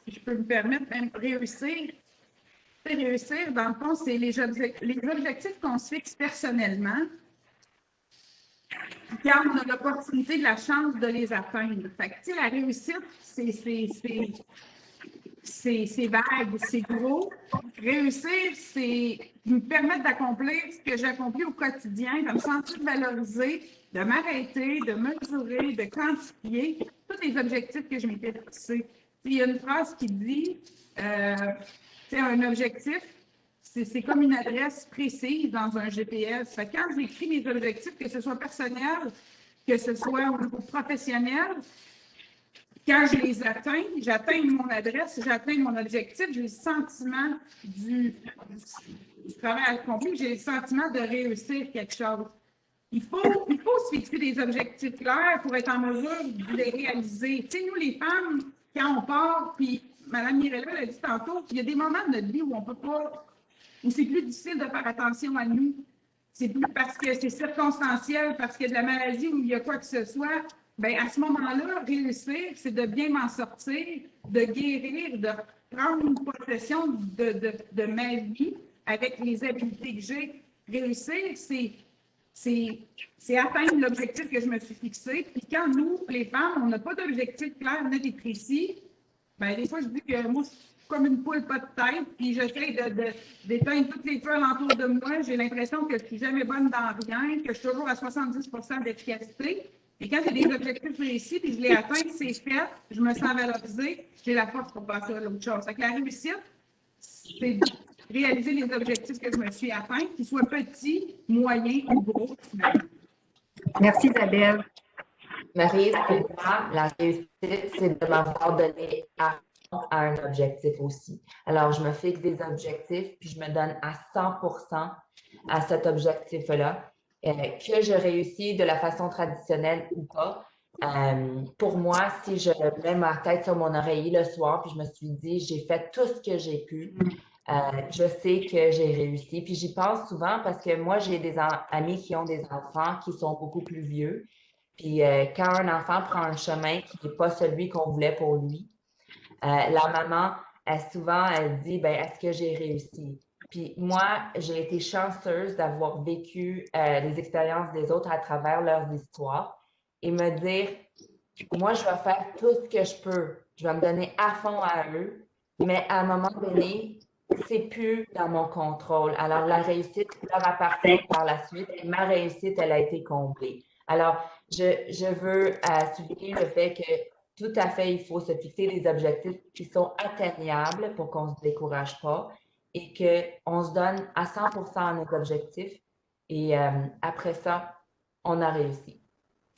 si je peux me permettre, même réussir, dans le fond, c'est les objectifs qu'on se fixe personnellement, quand on a l'opportunité, la chance de les atteindre. Fait que, tu sais, la réussite, c'est vague, c'est gros. Réussir, c'est me permettre d'accomplir ce que j'accomplis au quotidien, de me sentir valorisée, de m'arrêter, de mesurer, de quantifier tous les objectifs que je m'étais fixés. Il y a une phrase qui dit, c'est un objectif, c'est comme une adresse précise dans un GPS. Fait que quand j'écris mes objectifs, que ce soit personnel, que ce soit au niveau professionnel, quand je les atteins, j'atteins mon adresse, j'atteins mon objectif, j'ai le sentiment du travail accompli, j'ai le sentiment de réussir quelque chose. Il faut se fixer des objectifs clairs pour être en mesure de les réaliser. Tu sais, nous, les femmes, quand on part, puis Mme Mirella l'a dit tantôt, il y a des moments de notre vie où on peut pas, où c'est plus difficile de faire attention à nous. C'est plus parce que c'est circonstanciel, parce qu'il y a de la maladie ou il y a quoi que ce soit. Bien, à ce moment-là, réussir, c'est de bien m'en sortir, de guérir, de prendre possession de ma vie avec les habiletés que j'ai. Réussir, c'est atteindre l'objectif que je me suis fixé. Puis quand nous, les femmes, on n'a pas d'objectif clair, net et précis, bien, des fois, je dis que moi, je suis comme une poule pas de tête, puis j'essaie d'éteindre toutes les feux alentour de moi. J'ai l'impression que je suis jamais bonne dans rien, que je suis toujours à 70 d'efficacité. Et quand j'ai des objectifs réussis, puis je les atteins, c'est fait, je me sens valorisée, j'ai la force pour passer à l'autre chose. Fait que la réussite, c'est de réaliser les objectifs que je me suis atteint, qu'ils soient petits, moyens ou gros. Merci, Isabelle. Marie, pour moi, la réussite, c'est de m'avoir donné à un objectif aussi. Alors, je me fixe des objectifs, puis je me donne à 100% à cet objectif-là. Que je réussis de la façon traditionnelle ou pas. Pour moi, si je mets ma tête sur mon oreiller le soir, puis je me suis dit, j'ai fait tout ce que j'ai pu, je sais que j'ai réussi. Puis j'y pense souvent parce que moi, j'ai des amis qui ont des enfants qui sont beaucoup plus vieux. Puis quand un enfant prend un chemin qui n'est pas celui qu'on voulait pour lui, la maman, elle dit, ben, est-ce que j'ai réussi? Puis moi, j'ai été chanceuse d'avoir vécu les expériences des autres à travers leurs histoires et me dire, moi, je vais faire tout ce que je peux. Je vais me donner à fond à eux, mais à un moment donné, c'est plus dans mon contrôle. Alors, la réussite leur appartient par la suite et ma réussite, elle a été comblée. Alors, je veux souligner le fait que tout à fait, il faut se fixer des objectifs qui sont atteignables pour qu'on ne se décourage pas et qu'on se donne à 100% à nos objectifs. Et après ça, on a réussi.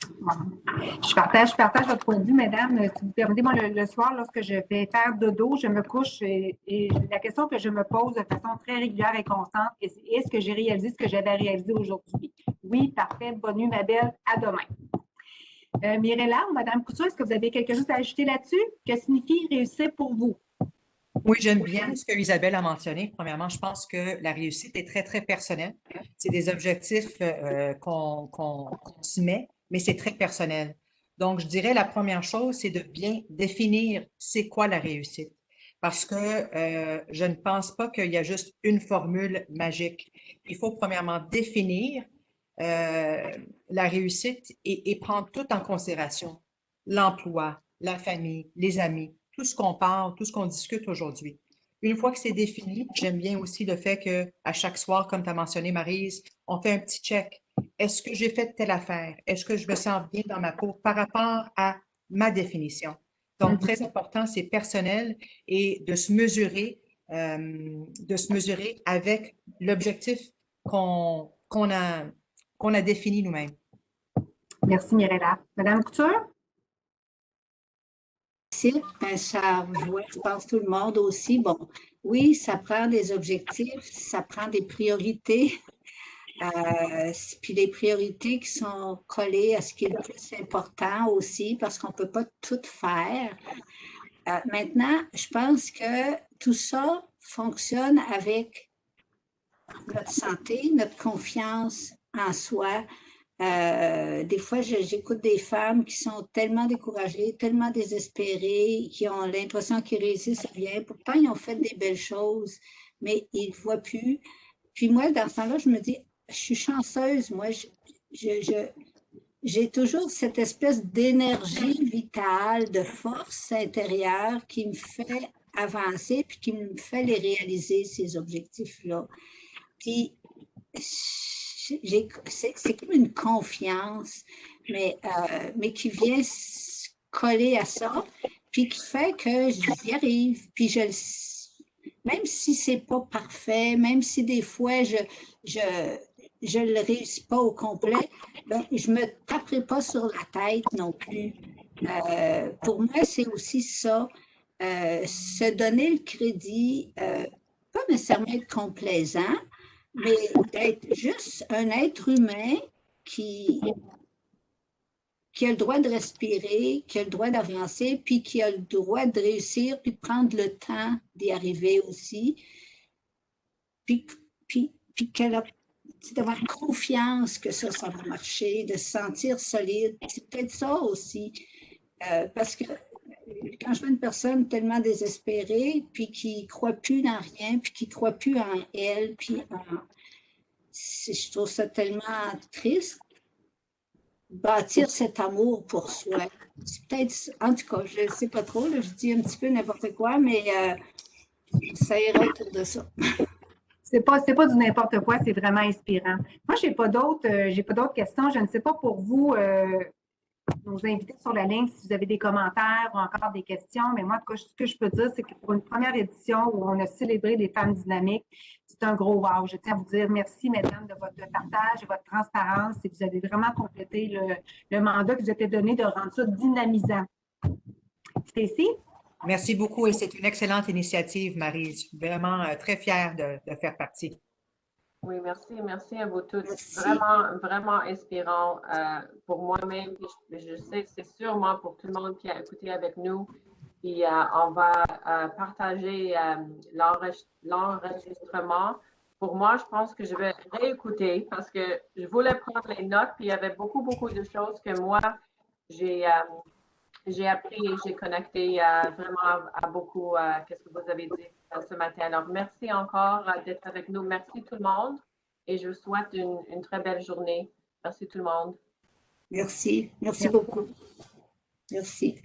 Je partage votre point de vue, mesdames. Si vous permettez, moi, le soir, lorsque je vais faire dodo, je me couche et la question que je me pose de façon très régulière et constante, est-ce que j'ai réalisé ce que j'avais réalisé aujourd'hui? Oui, parfait. Bonne nuit, ma belle. À demain. Mirella ou Mme Couture, est-ce que vous avez quelque chose à ajouter là-dessus? Que signifie réussir pour vous? Oui, j'aime bien ce que Isabelle a mentionné. Premièrement, je pense que la réussite est très, très personnelle. C'est des objectifs qu'on se met, mais c'est très personnel. Donc, je dirais la première chose, c'est de bien définir c'est quoi la réussite. Parce que je ne pense pas qu'il y a juste une formule magique. Il faut premièrement définir la réussite et prendre tout en considération. L'emploi, la famille, les amis, tout ce qu'on parle, tout ce qu'on discute aujourd'hui. Une fois que c'est défini, j'aime bien aussi le fait qu'à chaque soir, comme tu as mentionné, Maryse, on fait un petit check. Est-ce que j'ai fait telle affaire? Est-ce que je me sens bien dans ma peau par rapport à ma définition? Donc, très important, c'est personnel et de se mesurer avec l'objectif qu'on a défini nous-mêmes. Merci, Mirella. Madame Couture? Ben, ça rejoint, je pense, tout le monde aussi. Bon, oui, ça prend des objectifs, ça prend des priorités. Puis les priorités qui sont collées à ce qui est le plus important aussi, parce qu'on ne peut pas tout faire. Maintenant, je pense que tout ça fonctionne avec notre santé, notre confiance en soi. Des fois, j'écoute des femmes qui sont tellement découragées, tellement désespérées, qui ont l'impression qu'ils réussissent rien. Pourtant, ils ont fait des belles choses, mais ils ne voient plus. Puis moi, dans ce temps-là, je me dis, je suis chanceuse. Moi, j'ai toujours cette espèce d'énergie vitale, de force intérieure qui me fait avancer, puis qui me fait les réaliser, ces objectifs-là. Puis, c'est comme une confiance, mais qui vient se coller à ça, puis qui fait que j'y arrive, puis même si c'est pas parfait, même si des fois je le réussis pas au complet, ben, je me taperai pas sur la tête non plus. Pour moi, c'est aussi ça, se donner le crédit, pas nécessairement être complaisant, mais d'être juste un être humain qui a le droit de respirer, qui a le droit d'avancer, puis qui a le droit de réussir, puis de prendre le temps d'y arriver aussi. Puis d'avoir confiance que ça va marcher, de se sentir solide. C'est peut-être ça aussi. Parce que quand je vois une personne tellement désespérée, puis qui ne croit plus dans rien, puis qui ne croit plus en elle, puis je trouve ça tellement triste. Bâtir cet amour pour soi. C'est peut-être, en tout cas, je ne sais pas trop, là, je dis un petit peu n'importe quoi, mais ça ira autour de ça. C'est pas du n'importe quoi, c'est vraiment inspirant. Moi, j'ai pas d'autres questions. Je ne sais pas pour vous, nos invités sur la ligne, si vous avez des commentaires ou encore des questions, mais moi, ce que je peux dire, c'est que pour une première édition où on a célébré les femmes dynamiques, c'est un gros wow. Je tiens à vous dire merci, mesdames, de votre partage et votre transparence, et vous avez vraiment complété le mandat qui vous était donné de rendre ça dynamisant. Stécie? Merci beaucoup et c'est une excellente initiative, Marie. Je suis vraiment très fière de faire partie. Oui, merci. Merci à vous toutes. Merci. Vraiment, vraiment inspirant pour moi-même. Je sais que c'est sûrement pour tout le monde qui a écouté avec nous. Puis on va partager l'enregistrement. Pour moi, je pense que je vais réécouter parce que je voulais prendre les notes. Puis il y avait beaucoup de choses que moi, j'ai appris et j'ai connecté vraiment à beaucoup qu'est-ce que vous avez dit ce matin. Alors, merci encore d'être avec nous. Merci tout le monde et je vous souhaite une très belle journée. Merci tout le monde. Merci beaucoup. Merci.